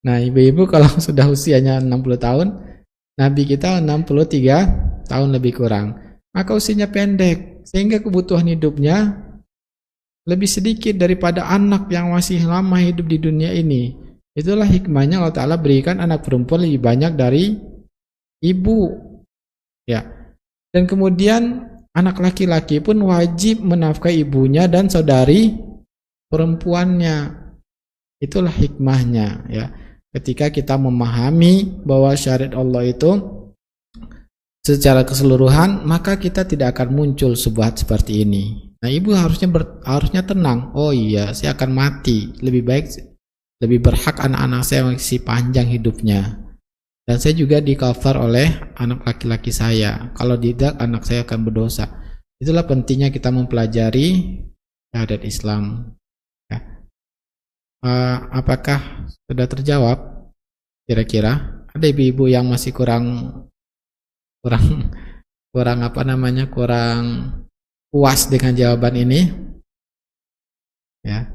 Nah, ibu-ibu kalau sudah usianya 60 tahun, Nabi kita 63 tahun lebih kurang. Maka usianya pendek, sehingga kebutuhan hidupnya lebih sedikit daripada anak yang masih lama hidup di dunia ini. Itulah hikmahnya Allah Ta'ala berikan anak perempuan lebih banyak dari ibu. Ya. Dan kemudian anak laki-laki pun wajib menafkahi ibunya dan saudari perempuannya. Itulah hikmahnya, ya. Ketika kita memahami bahwa syariat Allah itu secara keseluruhan, maka kita tidak akan muncul subhat seperti ini. Nah, ibu harusnya tenang. Oh iya, saya akan mati. Lebih berhak anak-anak saya masih panjang hidupnya. Dan saya juga di-cover oleh anak laki-laki saya. Kalau tidak, anak saya akan berdosa. Itulah pentingnya kita mempelajari syariat Islam. Ya. Apakah sudah terjawab? Kira-kira ada ibu-ibu yang masih kurang puas dengan jawaban ini? Ya.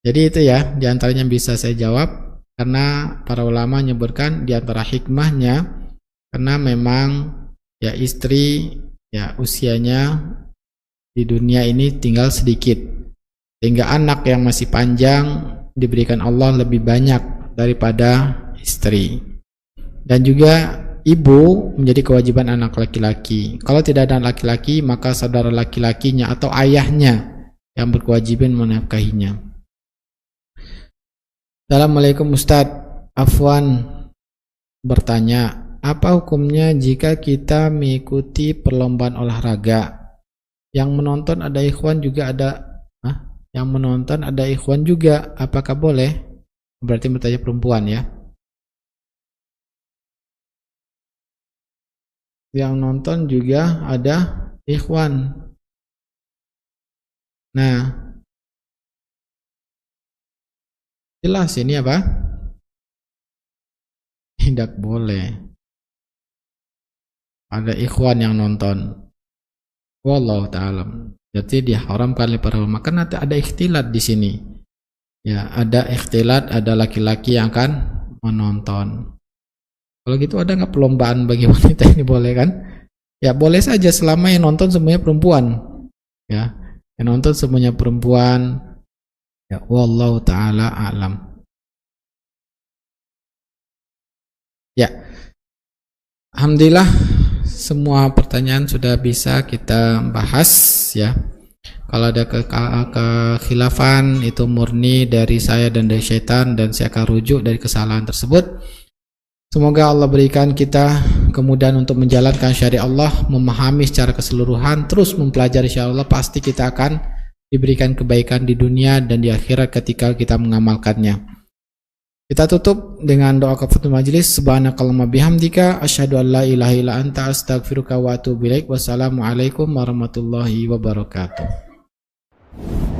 Jadi itu ya, diantaranya bisa saya jawab. Karena para ulama menyebutkan di antara hikmahnya, karena memang ya istri ya usianya di dunia ini tinggal sedikit, sehingga anak yang masih panjang diberikan Allah lebih banyak daripada istri. Dan juga ibu menjadi kewajiban anak laki-laki. Kalau tidak ada anak laki-laki, maka saudara laki-lakinya atau ayahnya yang berkewajiban menafkahinya. Assalamualaikum Ustadz. Afwan bertanya, apa hukumnya jika kita mengikuti perlombaan olahraga? Yang menonton ada ikhwan juga, apakah boleh? Berarti bertanya perempuan ya. Yang nonton juga ada ikhwan. Nah, jelas ini apa? Tidak boleh. Ada ikhwan yang nonton. Wallahu ta'ala. Jadi diharamkan oleh para ulama karena ada ikhtilat di sini. Ya, ada ikhtilat, ada laki-laki yang akan menonton. Kalau gitu ada nggak perlombaan bagi wanita ini, boleh kan? Ya boleh saja selama yang nonton semuanya perempuan. Ya, yang nonton semuanya perempuan. Ya, wallahu ta'ala a'lam. Ya, alhamdulillah semua pertanyaan sudah bisa kita bahas ya. Kalau ada kekhilafan itu murni dari saya dan dari syaitan, dan saya akan rujuk dari kesalahan tersebut. Semoga Allah berikan kita kemudahan untuk menjalankan syariat Allah, memahami secara keseluruhan, terus mempelajari syariat Allah. Pasti kita akan diberikan kebaikan di dunia dan di akhirat ketika kita mengamalkannya. Kita tutup dengan doa kafaratul majlis. Subhanakallahumma bihamdika asyhadu an la ilaha illa anta astaghfiruka wa atubu ilaik. Wassalamualaikum warahmatullahi wabarakatuh.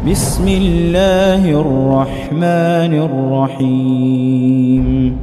Bismillahirrahmanirrahim.